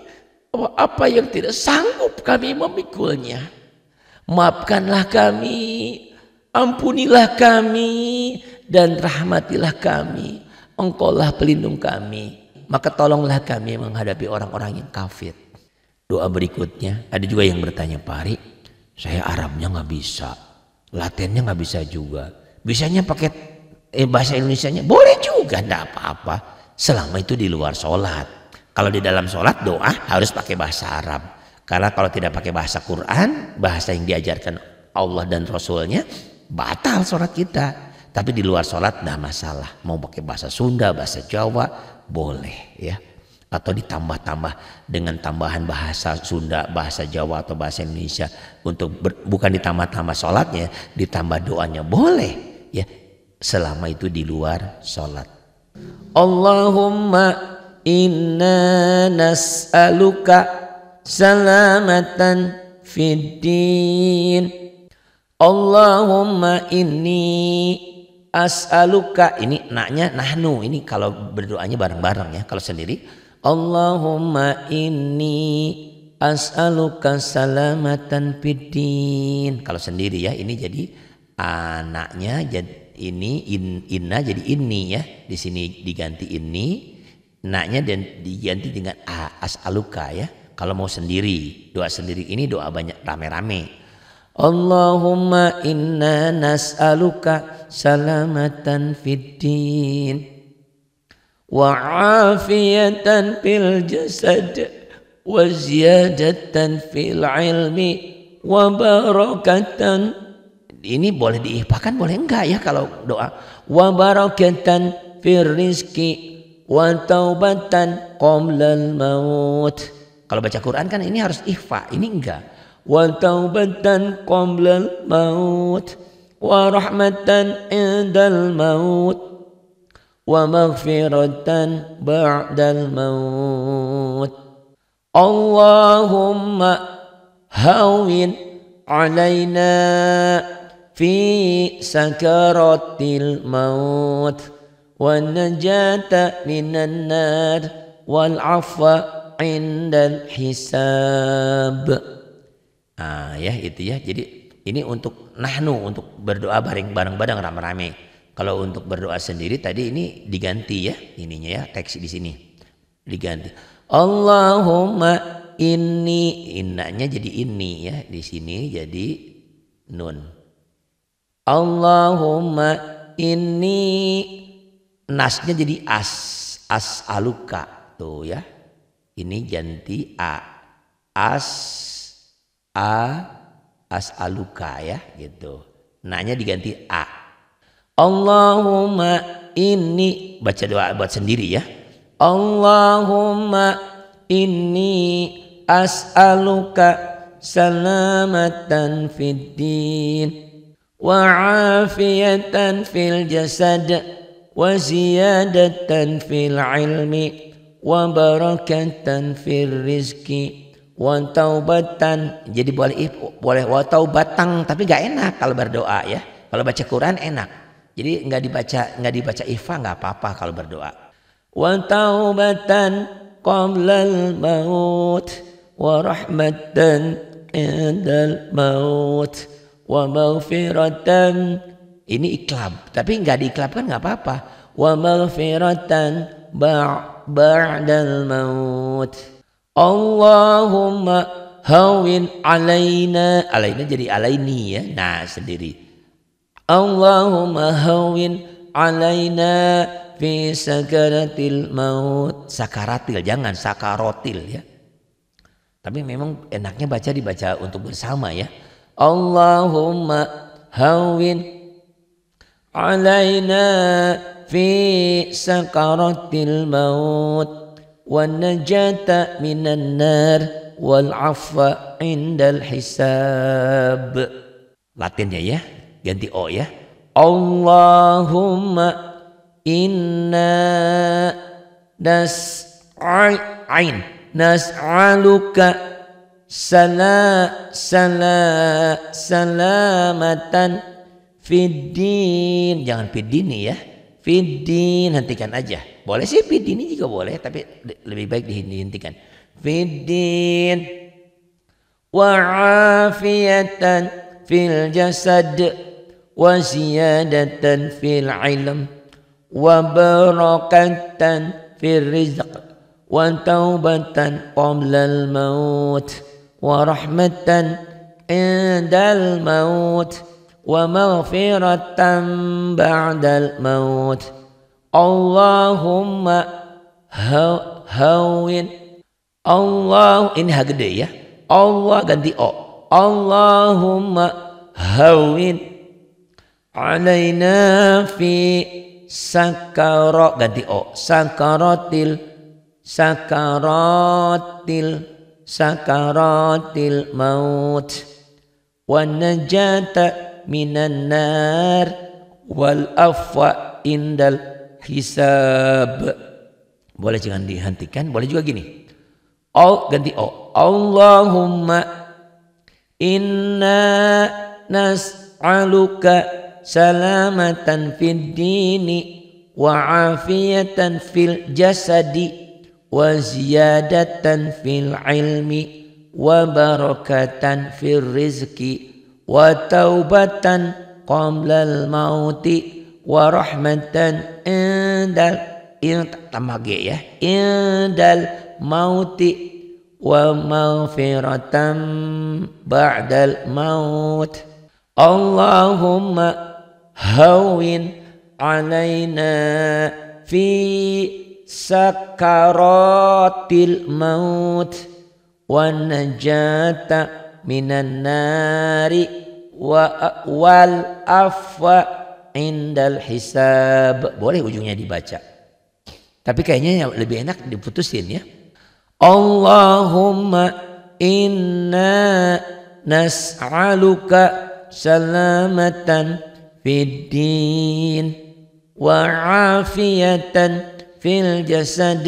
apa yang tidak sanggup kami memikulnya. Maafkanlah kami, ampunilah kami, dan rahmatilah kami. Engkaulah pelindung kami. Maka tolonglah kami menghadapi orang-orang yang kafir. Doa berikutnya, ada juga yang bertanya, Pak Ari, saya Arabnya nggak bisa, Latinnya nggak bisa juga. Bisanya pakai bahasa Indonesianya boleh juga, enggak apa-apa. Selama itu di luar sholat. Kalau di dalam sholat doa harus pakai bahasa Arab. Karena kalau tidak pakai bahasa Quran, bahasa yang diajarkan Allah dan Rasulnya, batal sholat kita. Tapi di luar sholat enggak masalah. Mau pakai bahasa Sunda, bahasa Jawa, boleh ya. Atau ditambah-tambah dengan tambahan bahasa Sunda, bahasa Jawa atau bahasa Indonesia untuk bukan ditambah-tambah sholatnya, ditambah doanya boleh ya, selama itu di luar sholat. Allahumma inna nas'aluka salamatan fid din. Allahumma inni as'aluka, ini naknya nahnu, ini kalau berdoanya bareng-bareng ya, kalau sendiri Allahumma inni as'aluka salamatan fiddin. Kalau sendiri ya, ini jadi anaknya jadi ini inna jadi ini ya. Di sini diganti ini, naknya dan diganti dengan as'aluka ya. Kalau mau sendiri, doa sendiri ini doa banyak rame-rame. Allahumma inna nas'aluka salamatan fiddin wa afiyatan fil jasad wa ziyadatan fil ilmi wa barakatan. Ini boleh diihfakan boleh enggak ya kalau doa. Wa barakatan fil rizki wa taubatan qoblal maut. Kalau baca Quran kan ini harus ihfa, ini enggak. Wa taubatan qoblal maut wa rahmatan indal maut wa maghfiratan ba'dal maut. Allahumma hawin alaina fi sakaratil maut wa najata minan nar wal afwa indal hisab. Ya itu ya. Jadi ini untuk nahnu, untuk berdoa bareng-bareng rame-rame. Kalau untuk berdoa sendiri tadi ini diganti ya, ininya ya, teks di sini diganti. Allahumma inni, innanya jadi ini ya, di sini jadi nun. Allahumma inni, nasnya jadi as'aluka tuh ya. Ini ganti as'aluka ya gitu. Nanya diganti a. Allahumma inni, baca doa buat sendiri ya. Allahumma inni as'aluka salamatan fid din wa afiyatan fil jasad wa ziyadatan fil ilmi wa barakatan fil rizki wa taubatan. Jadi boleh wa taubatan, tapi nggak enak kalau berdoa ya. Kalau baca Quran enak. Jadi nggak dibaca ifa nggak apa-apa kalau berdoa. Wa taubatan qablal maut wa rahmatan indal maut wa maghfiratan. Ini iklab, tapi nggak diiklabkan nggak apa-apa. Wa maghfiratan ba'dal maut. Allahumma hawin alaina. Alaina jadi alaini ya. Nah sendiri. Allahumma hawin alaina fi sakaratil maut. Sakaratil, jangan sakarotil ya. Tapi memang enaknya dibaca untuk bersama ya. Allahumma hawin alaina fi sakaratil maut wan najata minan nar wal afwa indal hisab. Latinnya ya, ganti o ya. Allahumma inna nas'aluka salamatan fiddin. Jangan fiddini ya, fiddin hentikan aja. Boleh sih fiddini juga boleh, tapi lebih baik dihentikan. Fiddin wa afiyatan fil jasad wa ziyadatan fil ilm wa barakatan fil rizq wa taubatan qablal maut wa rahmatan indal maut wa maghfiratan ba'dal maut. Allahumma hawin. Allah ini ha gede ya. Allah ganti o. Allahumma hawin alaina fi ganti o. Sakaratil maut wa najata minan nar wal afwa indal hisab. Boleh jangan dihentikan, boleh juga gini. Ganti o. Allahumma inna nas'aluka salamatan fid dini wa afiyatan fil jasadi wa ziyadatan fil ilmi wa barakatan fil rizki wa taubatan qablal mauti wa rahmatan indal mauti wa maghfiratan ba'dal maut. Allahumma hawin alaina fi sakaratil maut wa najata minan nari wal afwa indal hisab. Boleh ujungnya dibaca, tapi kayaknya yang lebih enak diputusin ya. Allahumma inna nas'aluka salamatan fid din wa afiyatan fil jasad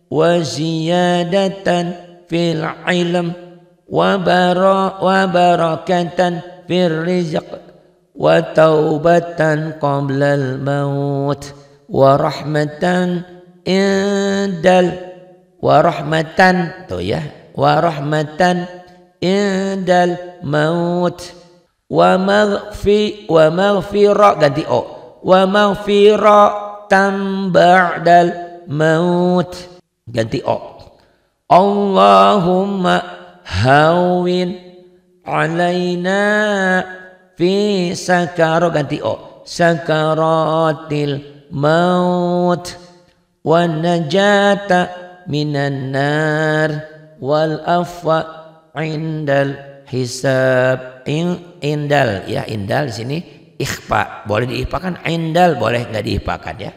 wa ziyadatan fil ilm wa barakatan fil rizq wa taubatan qablal maut wa rahmatan indal tuh ya, wa rahmatan indal maut wa maghfirah ganti o, wa maghfiratan ba'dal maut ganti o. Allahumma hawin alaina fi ganti o, sakaratil maut wa najata minan nar wal afwa indal hisab. Indal ya, indal di sini ikhfa, boleh diikhfakan, indal boleh nggak diikhfakan ya.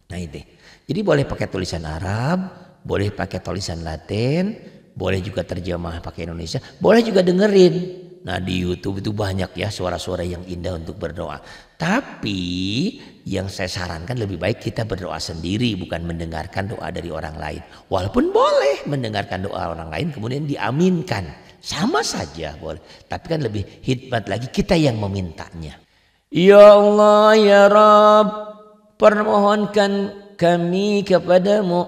Nah itu. Jadi boleh pakai tulisan Arab, boleh pakai tulisan Latin, boleh juga terjemah pakai Indonesia, boleh juga dengerin. Nah di YouTube itu banyak ya suara-suara yang indah untuk berdoa. Tapi yang saya sarankan lebih baik kita berdoa sendiri, bukan mendengarkan doa dari orang lain. Walaupun boleh mendengarkan doa orang lain kemudian diaminkan, sama saja boleh. Tapi kan lebih hikmat lagi kita yang memintanya. Ya Allah ya Rabb, permohonkan kami kepadamu,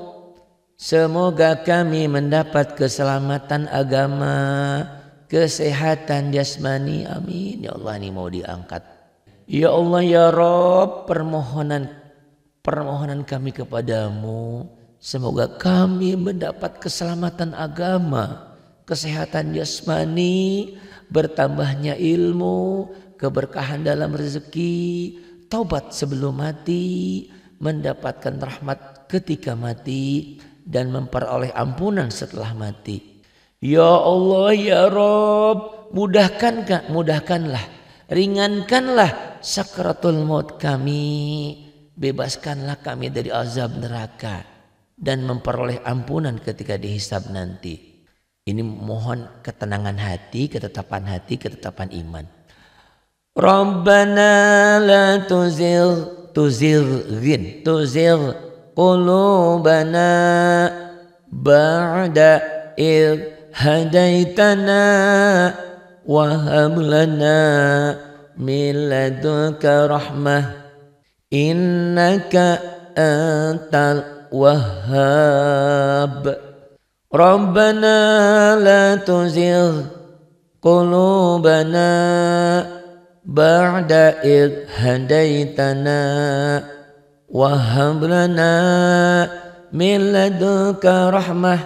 semoga kami mendapat keselamatan agama, kesehatan jasmani, amin. Ya Allah, ini mau diangkat. Ya Allah ya Rabb, permohonan kami kepadamu, semoga kami mendapat keselamatan agama, kesehatan jasmani, bertambahnya ilmu, keberkahan dalam rezeki, taubat sebelum mati, mendapatkan rahmat ketika mati, dan memperoleh ampunan setelah mati. Ya Allah ya Rabb, mudahkanlah, ringankanlah sakratul maut kami, bebaskanlah kami dari azab neraka, dan memperoleh ampunan ketika dihisab nanti. Ini mohon ketenangan hati, ketetapan iman. Rabbana la tuzigh qulubana ba'da idh hadaitana wa hab lana min ladunka rahmah innaka antal wahhab. Rabbana la tuzigh qulubana ba'da idh hadaitana wa hab lana min ladunka rahmah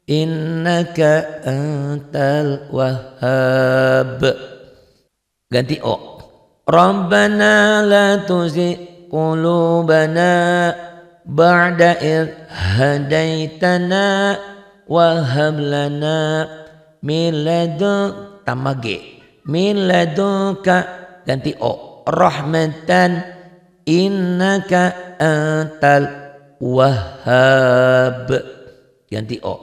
innaka antal wahhab. Ganti o. Rabbana la tuzigh qulubana ba'da idh hadaitana wa hab lana min ladunka, tambah g, min ladunka, ganti o, rahmatan innaka antal wahhab, ganti o.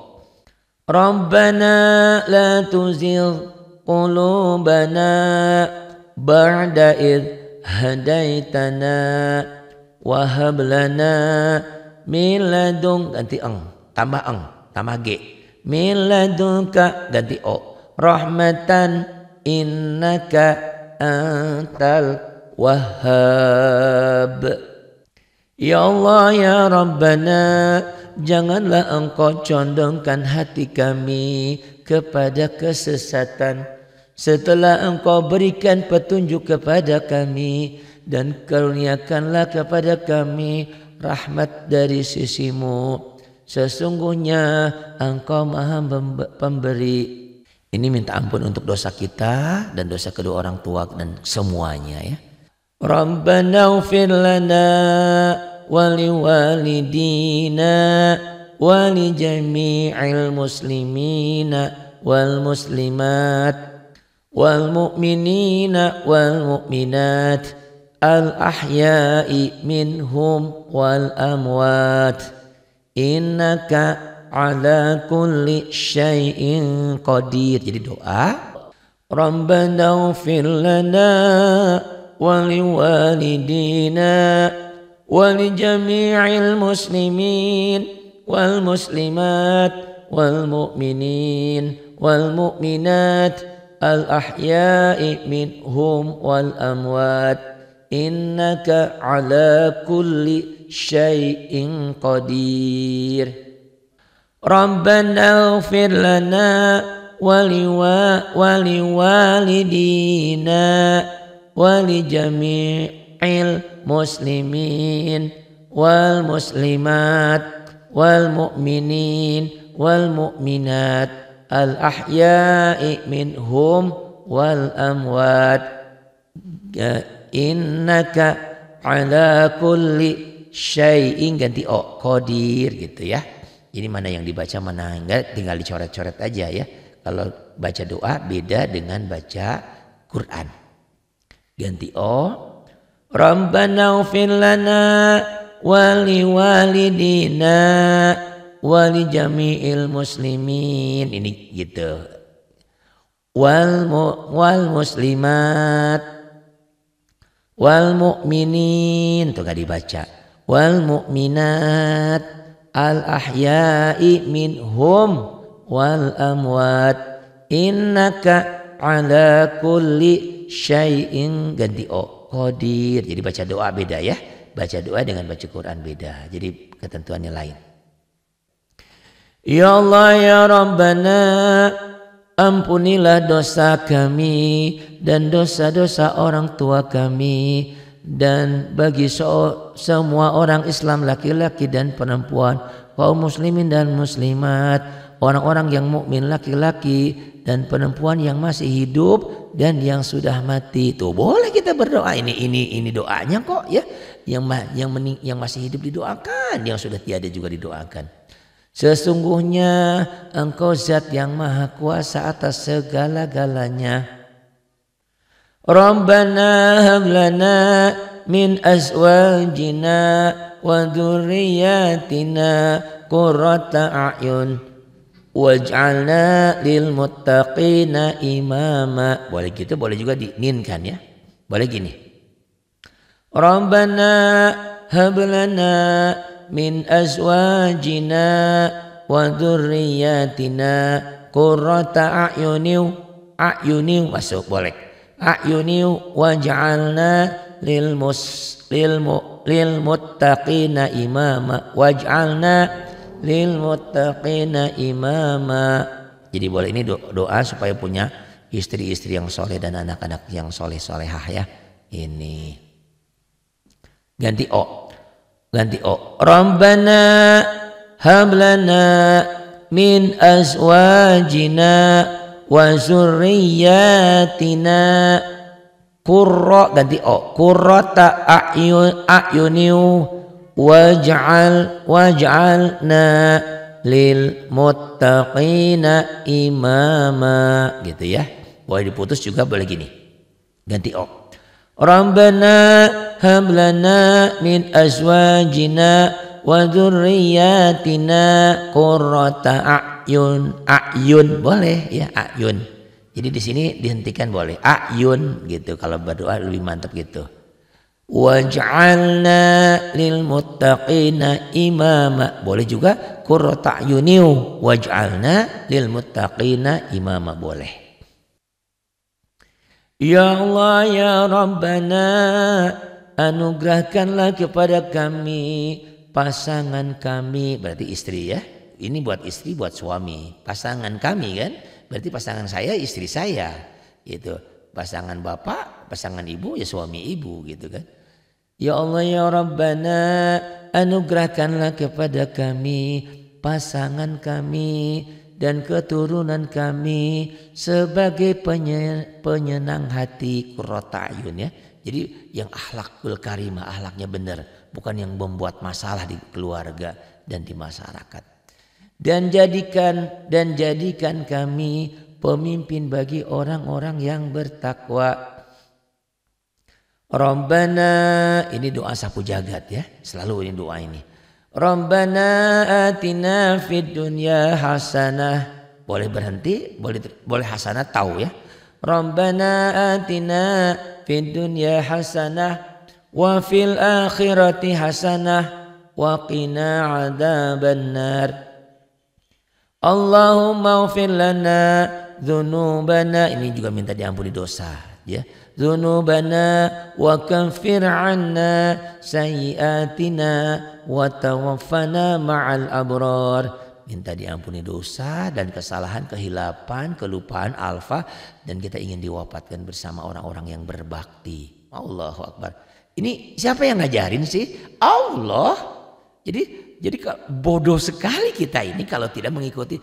Rabbana la tuzigh qulubana ba'da idh hadaitana wa hab lana min ladun, ganti eng, tambah g, min ladunka, ganti o, rahmatan innaka antal wahhab. Ya Allah ya Rabbana, janganlah engkau condongkan hati kami kepada kesesatan setelah engkau berikan petunjuk kepada kami, dan karuniakanlah kepada kami rahmat dari sisimu. Sesungguhnya engkau maha pemberi. Ini minta ampun untuk dosa kita dan dosa kedua orang tua dan semuanya ya. Rabbana ighfir lana wa liwalidina wa li jami'il muslimina wal muslimat wal mu'minina wal mu'minat al ahya'i minhum wal amwat innaka ala kulli syai'in qadir. Jadi doa Rabbana ighfir lana wa liwalidina wa li jami'il muslimin wal muslimat wal mu'minin wal mu'minat al ahya'i minhum wal amwat innaka ala kulli syai'in qadir. Rabbana ighfir lana wa liwalidina wa li jami'il muslimin wal muslimat wal mu'minin wal mu'minat al ahya'i minhum wal amwat innaka ala kulli syai'in, ganti o, qadir gitu ya. Ini mana yang dibaca mana enggak tinggal dicoret-coret aja ya. Kalau baca doa beda dengan baca Quran. Ganti o. Rabbana ighfir lana wa liwalidina wa li jami'il muslimin. Ini gitu. wal muslimat wal mu'minin, tuh gak dibaca, wal mu'minat al ahya'i minhum wal amwat innaka ala kulli syai'in, ganti o, qadir. Jadi baca doa beda ya, baca doa dengan baca Quran beda, jadi ketentuannya lain. Ya Allah ya Rabbana, ampunilah dosa kami dan dosa-dosa orang tua kami, dan bagi semua orang Islam laki-laki dan perempuan, kaum muslimin dan muslimat, orang-orang yang mukmin laki-laki dan perempuan yang masih hidup dan yang sudah mati. Tuh boleh kita berdoa, ini doanya kok ya, yang masih hidup didoakan, yang sudah tiada juga didoakan. Sesungguhnya Engkau zat yang maha kuasa atas segala-galanya. Rabbana hablana min azwajina wa dzurriyyatina qurrata a'yun waj'alna lil muttaqina imama. Boleh gitu, boleh juga dininkan ya. Boleh gini. Rabbana hablana min azwajina wa dzurriyyatina qurrata a'yuni, masuk boleh. A'yuni waj'alna lil muttaqina imama waj'alna lil muttaqina imama. Jadi boleh, ini doa supaya punya istri-istri yang soleh dan anak-anak yang soleh-solehah ya. Ini ganti o. Rabbana hablana min azwajina wa zurriyyatina ganti o, qurrata a'yuni waj'alna lil muttaqina imama, gitu ya. Boleh diputus juga, boleh gini, ganti o. Rabbana hablana min azwajina wa dzurriyyatina qurrata a'yun, boleh ya, a'yun. Jadi di sini dihentikan boleh, a'yun gitu kalau berdoa lebih mantap gitu. Waj'alna lil muttaqina imama, boleh juga qurrata a'yuni waj'alna lil muttaqina imama, boleh. Ya Allah ya Rabbana, anugerahkanlah kepada kami pasangan kami, berarti istri ya. Ini buat istri, buat suami. Pasangan kami kan, berarti pasangan saya, istri saya. Gitu. Pasangan bapak, pasangan ibu, ya suami ibu gitu kan. Ya Allah ya Rabbana, anugerahkanlah kepada kami pasangan kami dan keturunan kami sebagai penyenang hati, qurrata a'yun ya. Jadi yang akhlakul karimah, akhlaknya benar, bukan yang membuat masalah di keluarga dan di masyarakat. Dan jadikan kami pemimpin bagi orang-orang yang bertakwa. Rabbana, ini doa sapu jagat ya, selalu ini doa ini. Rabbana atina fid dunya hasanah, boleh berhenti, boleh hasanah tahu ya. Rabbana atina fid dunya hasanah wa fil akhirati hasanah wa qina adzabannar. Allahumma ighfir lana dzunubana, ini juga minta diampuni dosa ya. Dzunubana wa kaffir 'anna sayyi'atina wa tawaffana ma'al abrar. Minta diampuni dosa dan kesalahan, kehilapan, kelupaan, alfa, dan kita ingin diwafatkan bersama orang-orang yang berbakti. Allahu Akbar. Ini siapa yang ngajarin sih? Allah. Jadi bodoh sekali kita ini kalau tidak mengikuti.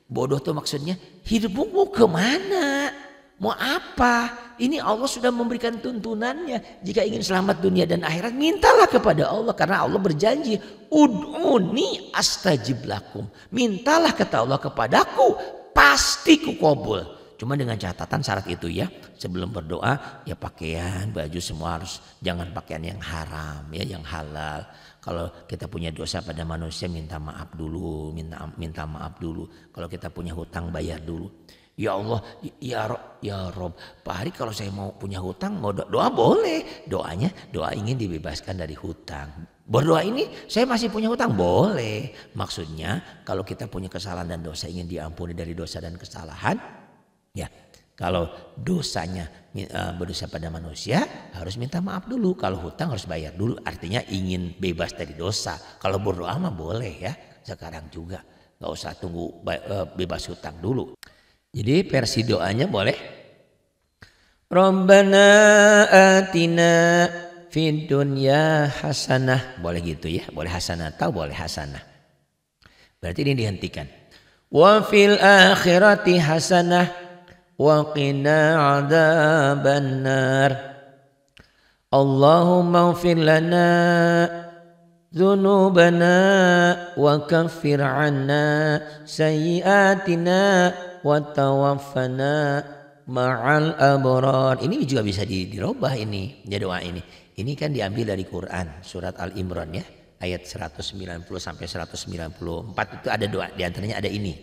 Bodoh tuh maksudnya hidupmu mau kemana? Mau apa? Ini Allah sudah memberikan tuntunannya. Jika ingin selamat dunia dan akhirat, mintalah kepada Allah. Karena Allah berjanji, ud'uni astajib lakum. Mintalah kata Allah kepadaku, pasti kukabul. Cuma dengan catatan syarat itu ya. Sebelum berdoa, ya pakaian, baju semua harus, jangan pakaian yang haram ya, yang halal. Kalau kita punya dosa pada manusia, minta maaf dulu, minta maaf dulu. Kalau kita punya hutang, bayar dulu. Ya Allah, ya Rob, Pak Hari kalau saya mau punya hutang, mau doa boleh. Doa ingin dibebaskan dari hutang. Berdoa ini saya masih punya hutang, boleh. Maksudnya kalau kita punya kesalahan dan dosa ingin diampuni dari dosa dan kesalahan, ya kalau dosanya berdosa pada manusia harus minta maaf dulu. Kalau hutang harus bayar dulu. Artinya ingin bebas dari dosa. Kalau berdoa mah boleh ya, sekarang juga. Gak usah tunggu bebas hutang dulu. Jadi versi doanya boleh. Rabbana atina fid dunya hasanah. Boleh gitu ya. Boleh hasanah atau boleh hasanah. Berarti ini dihentikan. Wa fil akhirati hasanah wa qina adzabannar. Allahumma ighfir lana dzunubana wa kaffir 'anna sayyi'atina wa tawaffana ma'al abrar. Ini juga bisa dirubah ini ya doa ini. Ini kan diambil dari Quran surat Al-Imran ya, ayat 190 sampai 194 itu ada doa, di antaranya ada ini.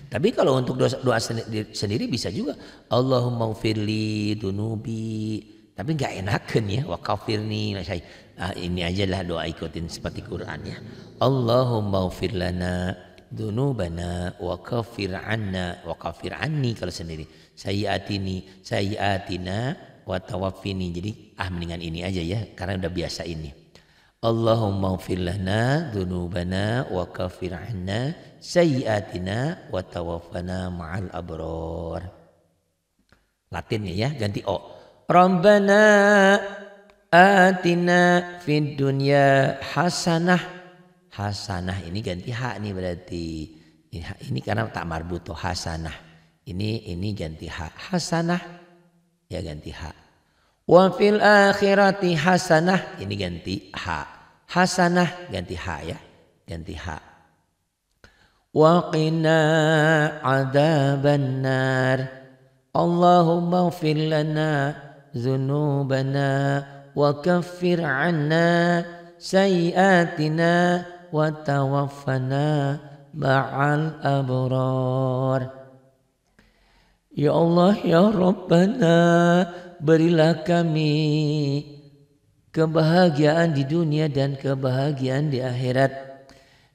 Tapi kalau untuk doa sendiri bisa juga Allahumma ghfirli dunubi. Tapi enggak enakan ya wa kafirni. Ini aja lah doa ikutin seperti Quran ya. Allahumma ghfir lana dunubana wa kafir anni kalau sendiri. Sayyiatina wa tawaffini. Jadi mendingan ini aja ya karena udah biasa ini. Allahumma ghfir lana dunubana wa kafir anna sayyiatina wa tawaffana ma'al abrar. Latinnya ya ganti o. Rabbana atina fid dunya hasanah. Hasanah ini ganti hak nih berarti. Ini karena tak marbuto hasanah. Ini ganti hak. Hasanah ya ganti hak. Wa fil akhirati hasanah ini ganti hak. Hasanah ganti hak ya. Ganti hak. Wa qina adzabannar. Allahumma ighfir lana dzunubana wa kaffir 'anna sayyi'atina wa tawaffana ma'al abrar. Ya Allah ya Rabbana, berilah kami kebahagiaan di dunia dan kebahagiaan di akhirat,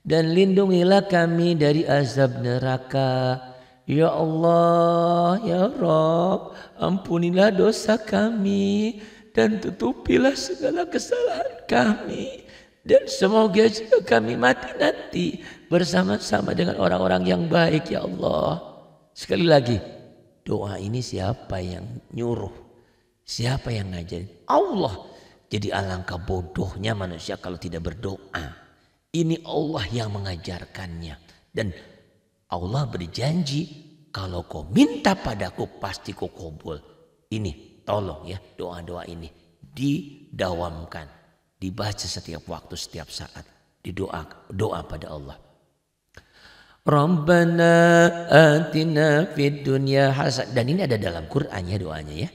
dan lindungilah kami dari azab neraka. Ya Allah ya Rabb, ampunilah dosa kami dan tutupilah segala kesalahan kami, dan semoga jika kami mati nanti bersama-sama dengan orang-orang yang baik ya Allah. Sekali lagi, doa ini siapa yang nyuruh? Siapa yang ngajarin? Allah. Jadi alangkah bodohnya manusia kalau tidak berdoa. Ini Allah yang mengajarkannya. Dan Allah berjanji kalau kau minta padaku pasti kau kabul. Ini tolong ya doa-doa ini didawamkan. Dibaca setiap waktu setiap saat. Doa pada Allah. Rabbana atina fid dunya hasanah. Dan ini ada dalam Quran ya doanya ya.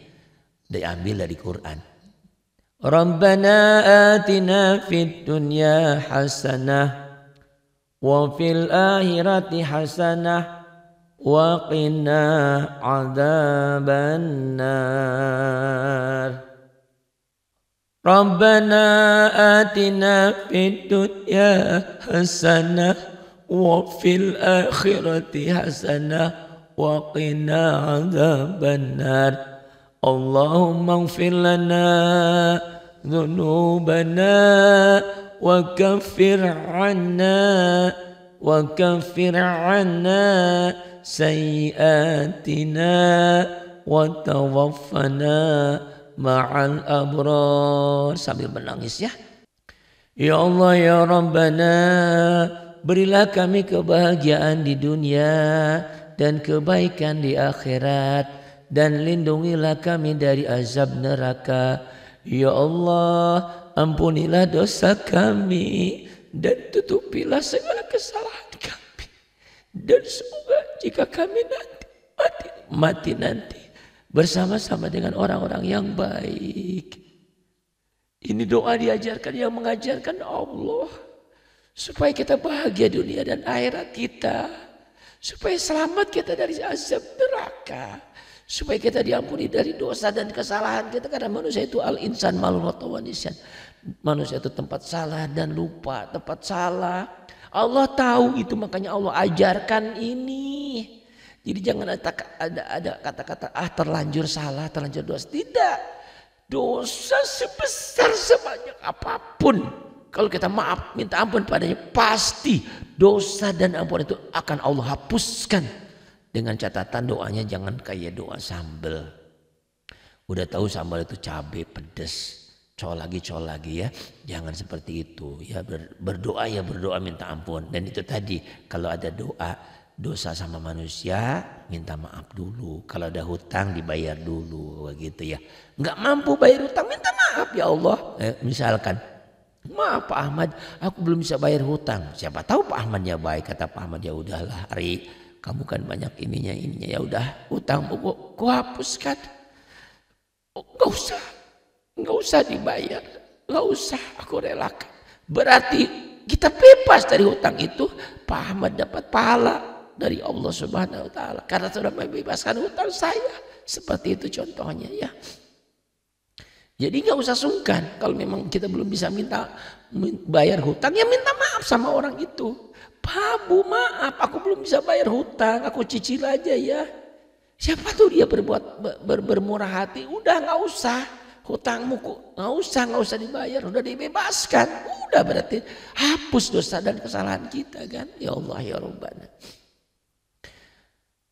Diambil dari Quran. Rabbana atina fid dunya hasanah wa fil akhirati hasanah wa qina adzabannar. Rabbana atina fid dunya hasanah wa fil akhirati hasanah wa qina adzabannar. Allahumma ighfir lana dzunubana wa kaffir 'anna sayyi'atina wa tawaffana ma'al abrar. Sambil menangis ya. Ya Allah ya Rabbana, berilah kami kebahagiaan di dunia dan kebaikan di akhirat, dan lindungilah kami dari azab neraka. Ya Allah, ampunilah dosa kami dan tutupilah segala kesalahan kami. Dan semoga jika kami mati nanti bersama-sama dengan orang-orang yang baik. Ini doa diajarkan yang mengajarkan Allah supaya kita bahagia dunia dan akhirat kita. supaya selamat kita dari azab neraka, supaya kita diampuni dari dosa dan kesalahan kita, karena manusia itu al-insan malun wa nisyan. Manusia itu tempat salah dan lupa, tempat salah. Allah tahu itu, makanya Allah ajarkan ini. Jadi jangan ada kata-kata terlanjur salah, terlanjur dosa. Tidak. Dosa sebesar sebanyak apapun, kalau kita maaf, minta ampun padanya, pasti dosa dan ampun itu akan Allah hapuskan. Dengan catatan doanya jangan kayak doa sambal. Udah tahu sambal itu cabai pedes, col lagi ya. Jangan seperti itu ya. Berdoa ya berdoa minta ampun. Dan itu tadi, kalau ada dosa sama manusia, minta maaf dulu. Kalau ada hutang dibayar dulu, begitu ya. Nggak mampu bayar hutang, minta maaf ya Allah. Misalkan, maaf Pak Ahmad, aku belum bisa bayar hutang. Siapa tahu Pak Ahmadnya baik, kata Pak Ahmad, ya udahlah Ari, kamu kan banyak ininya, ya udah hutangmu ku hapuskan. Nggak usah dibayar, nggak usah, aku relakan. Berarti kita bebas dari hutang itu. Pak Ahmad dapat pahala dari Allah Subhanahu wa taala karena sudah membebaskan hutang saya. Seperti itu contohnya ya. Jadi nggak usah sungkan kalau memang kita belum bisa bayar hutang, ya minta maaf sama orang itu. Pak Bu, maaf aku belum bisa bayar hutang, aku cicil aja ya. Siapa tuh dia bermurah hati, udah nggak usah hutangmu, nggak usah dibayar, udah dibebaskan, udah berarti hapus dosa dan kesalahan kita kan. Ya Allah ya Rabbana.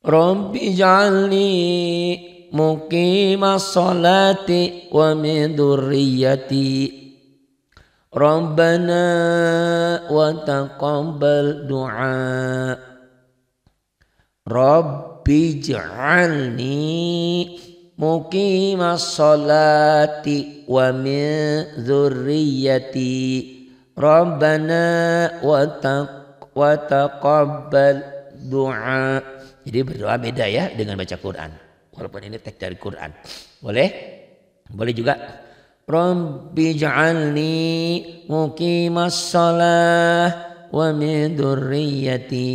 Rabbi ij'alni muqimas sholati wa min dzurriyyati Rabbana wa taqabbal du'a. Rabbi ij'alni muqimas sholati wa min dzurriyyati Rabbana wa taqabbal du'a. Jadi berdoa beda ya dengan baca Quran. Walaupun ini teks dari Quran. Boleh? Boleh juga. Rabbi ij'alni muqimas shalah wa min dzurriyyati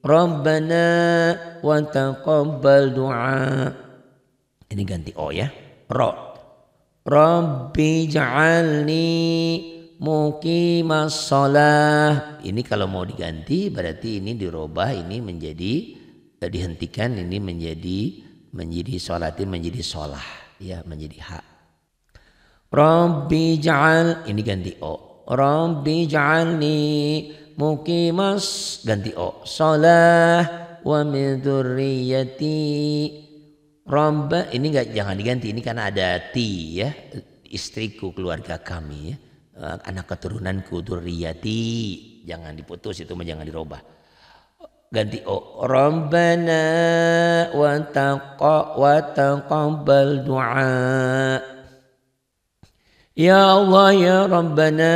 Rabbana wa taqabbal du'a. Ini ganti O ya. Ro. Rabbi ij'alni muqimas shalah. Ini kalau mau diganti berarti ini dirubah, ini menjadi dihentikan, ini menjadi sholati menjadi sholah ya, menjadi hak. Rabbi ja'al, ini ganti O. Rabbi ja'alni muqimas, ganti O, sholah wa min dzurriyyati Rabba. Ini jangan diganti, ini karena ada ti ya, istriku, keluarga kami ya, anak keturunanku, dzurriyyati, jangan diputus itu, jangan dirubah. Ganti O. Rabbana wa taqabbal du'a. Ya Allah ya Rabbana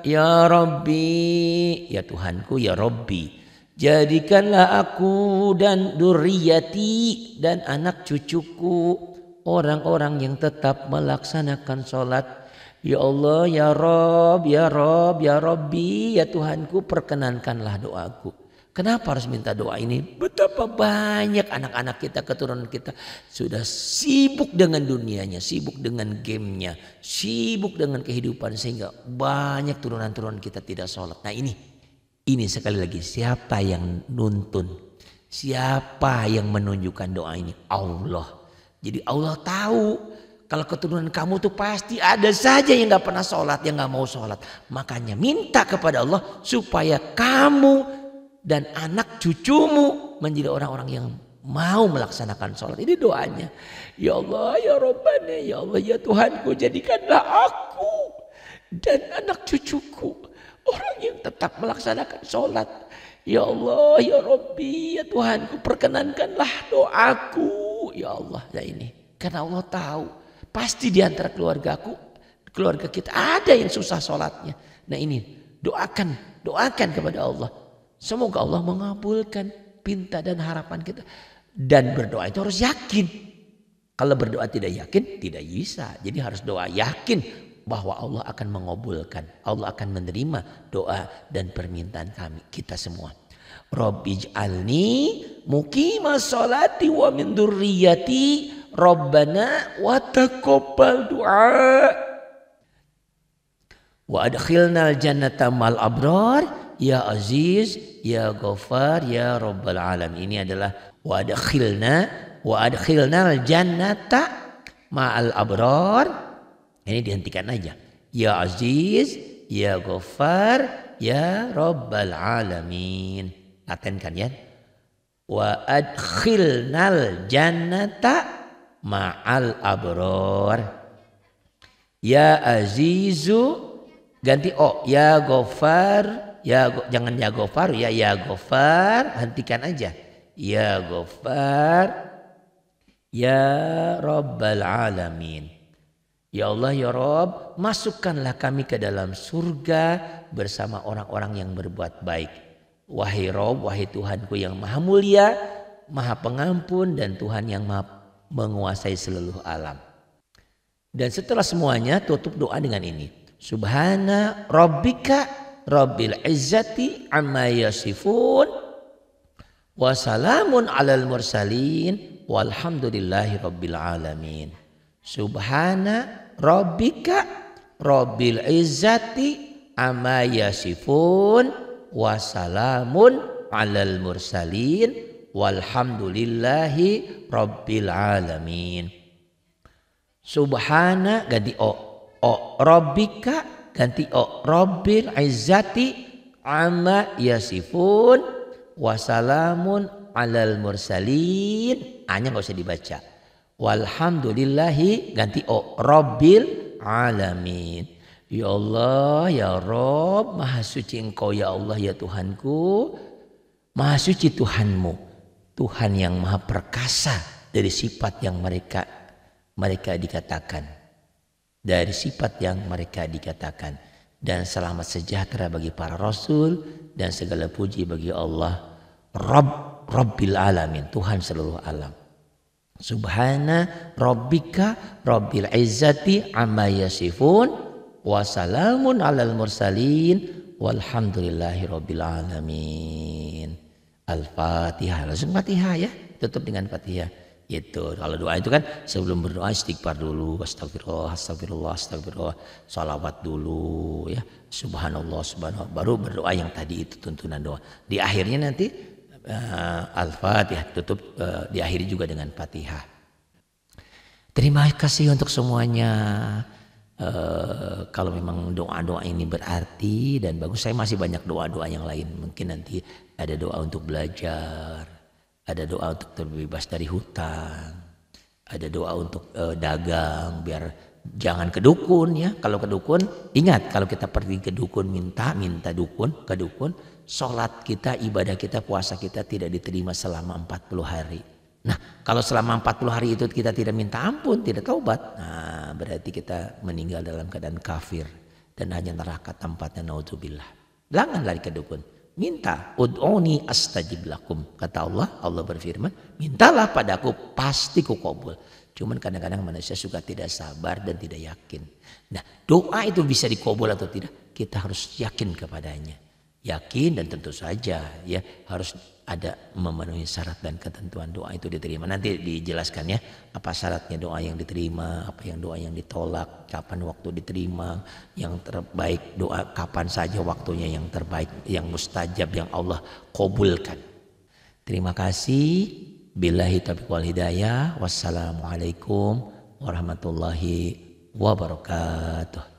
ya Rabbi, ya Tuhanku ya Rabbi, jadikanlah aku dan dzurriyyati dan anak cucuku orang-orang yang tetap melaksanakan sholat. Ya Allah ya Rabb ya Rabb ya Rabbi, ya Tuhanku perkenankanlah doaku. Kenapa harus minta doa ini? Betapa banyak anak-anak kita, keturunan kita sudah sibuk dengan dunianya, sibuk dengan gamenya, sibuk dengan kehidupan, sehingga banyak turunan-turunan kita tidak sholat. Nah ini sekali lagi, siapa yang nuntun? Siapa yang menunjukkan doa ini? Allah. Jadi Allah tahu kalau keturunan kamu tuh pasti ada saja yang gak pernah sholat, yang gak mau sholat. Makanya minta kepada Allah supaya kamu dan anak cucumu menjadi orang-orang yang mau melaksanakan sholat. Ini doanya. Ya Allah ya Rabbana, ya Allah ya Tuhanku, jadikanlah aku dan anak cucuku orang yang tetap melaksanakan sholat. Ya Allah ya Rabbi, ya Tuhanku, perkenankanlah doaku. Ya Allah, ya ini. Karena Allah tahu pasti di antara keluarga kita ada yang susah sholatnya. Nah ini doakan kepada Allah. Semoga Allah mengabulkan pinta dan harapan kita. Dan berdoa itu harus yakin. Kalau berdoa tidak yakin, tidak bisa. Jadi harus doa yakin bahwa Allah akan mengabulkan. Allah akan menerima doa dan permintaan kita semua. Rabbij'alni muqimas sholati wa min dzurriyyati Rabbana wa taqabbal du'a. Wa adkhilnal jannata mal abrar ya aziz ya ghafar ya rabbal alamin. Ini adalah wa adkhilnal jannata ma'al abrar. Ini dihentikan aja. Ya aziz ya ghafar ya rabbal alamin. Latenkan ya. Wa adkhilnal jannata ma'al abrar. Ya azizu ganti o, ya Gofar, jangan ya Gofar, ya Gofar, hentikan aja. Ya Gofar, ya Rabbal Alamin. Ya Allah ya Rabb, masukkanlah kami ke dalam surga bersama orang-orang yang berbuat baik. Wahai Rabb, wahai Tuhanku yang maha mulia, maha pengampun dan Tuhan yang maha menguasai seluruh alam. Dan setelah semuanya tutup doa dengan ini. Subhana rabbika rabbil izzati amma yasifun wa salamun alal mursalin walhamdulillahi rabbil alamin. Subhana rabbika rabbil izzati amma yasifun wa salamun alal mursalin walhamdulillahi rabbil alamin. Subhana ganti o rabbika ganti o rabbil izzati amma yasifun wasalamun alal mursalin. A-nya gak usah dibaca. Walhamdulillahi ganti o rabbil alamin. Ya Allah ya Rabb, maha suci engkau ya Allah ya Tuhanku, maha suci Tuhanmu, Tuhan yang maha perkasa dari sifat yang mereka dikatakan. Dari sifat yang mereka dikatakan. Dan selamat sejahtera bagi para rasul. Dan segala puji bagi Allah Rabbil alamin, Tuhan seluruh alam. Subhana rabbika rabbil izzati amma yasifun wa salamun alal mursalin walhamdulillahi rabbil alamin. Al-Fatihah. Langsung Fatihah ya. Tutup dengan Fatihah. Itu kalau doa itu kan sebelum berdoa istighfar dulu, astagfirullah, astagfirullah, astagfirullah, salawat dulu ya, subhanallah, subhanallah, baru berdoa yang tadi itu tuntunan doa. Di akhirnya nanti Al-Fatihah, tutup diakhiri juga dengan Fatihah. Terima kasih untuk semuanya. Kalau memang doa-doa ini berarti dan bagus, saya masih banyak doa-doa yang lain. Mungkin nanti ada doa untuk belajar. Ada doa untuk terbebas dari hutang. Ada doa untuk dagang biar jangan ke dukun ya. Kalau ke dukun, ingat kalau kita pergi ke dukun minta dukun ke dukun, sholat kita, ibadah kita, puasa kita tidak diterima selama 40 hari. Nah, kalau selama 40 hari itu kita tidak minta ampun, tidak taubat, nah berarti kita meninggal dalam keadaan kafir dan hanya neraka tempatnya, naudzubillah. Jangan lari ke dukun. Minta, ud'uni astajib lakum. Kata Allah berfirman, mintalah padaku pasti kukabul. Cuman kadang-kadang manusia suka tidak sabar dan tidak yakin. Nah, doa itu bisa dikabul atau tidak, kita harus yakin kepadanya. Yakin dan tentu saja ya harus ada memenuhi syarat dan ketentuan doa itu diterima. Nanti dijelaskan ya apa syaratnya doa yang diterima, apa yang doa yang ditolak, kapan waktu diterima, yang terbaik doa kapan saja waktunya yang terbaik, yang mustajab yang Allah kabulkan. Terima kasih. Billahi taufiq wal hidayah. Wassalamualaikum warahmatullahi wabarakatuh.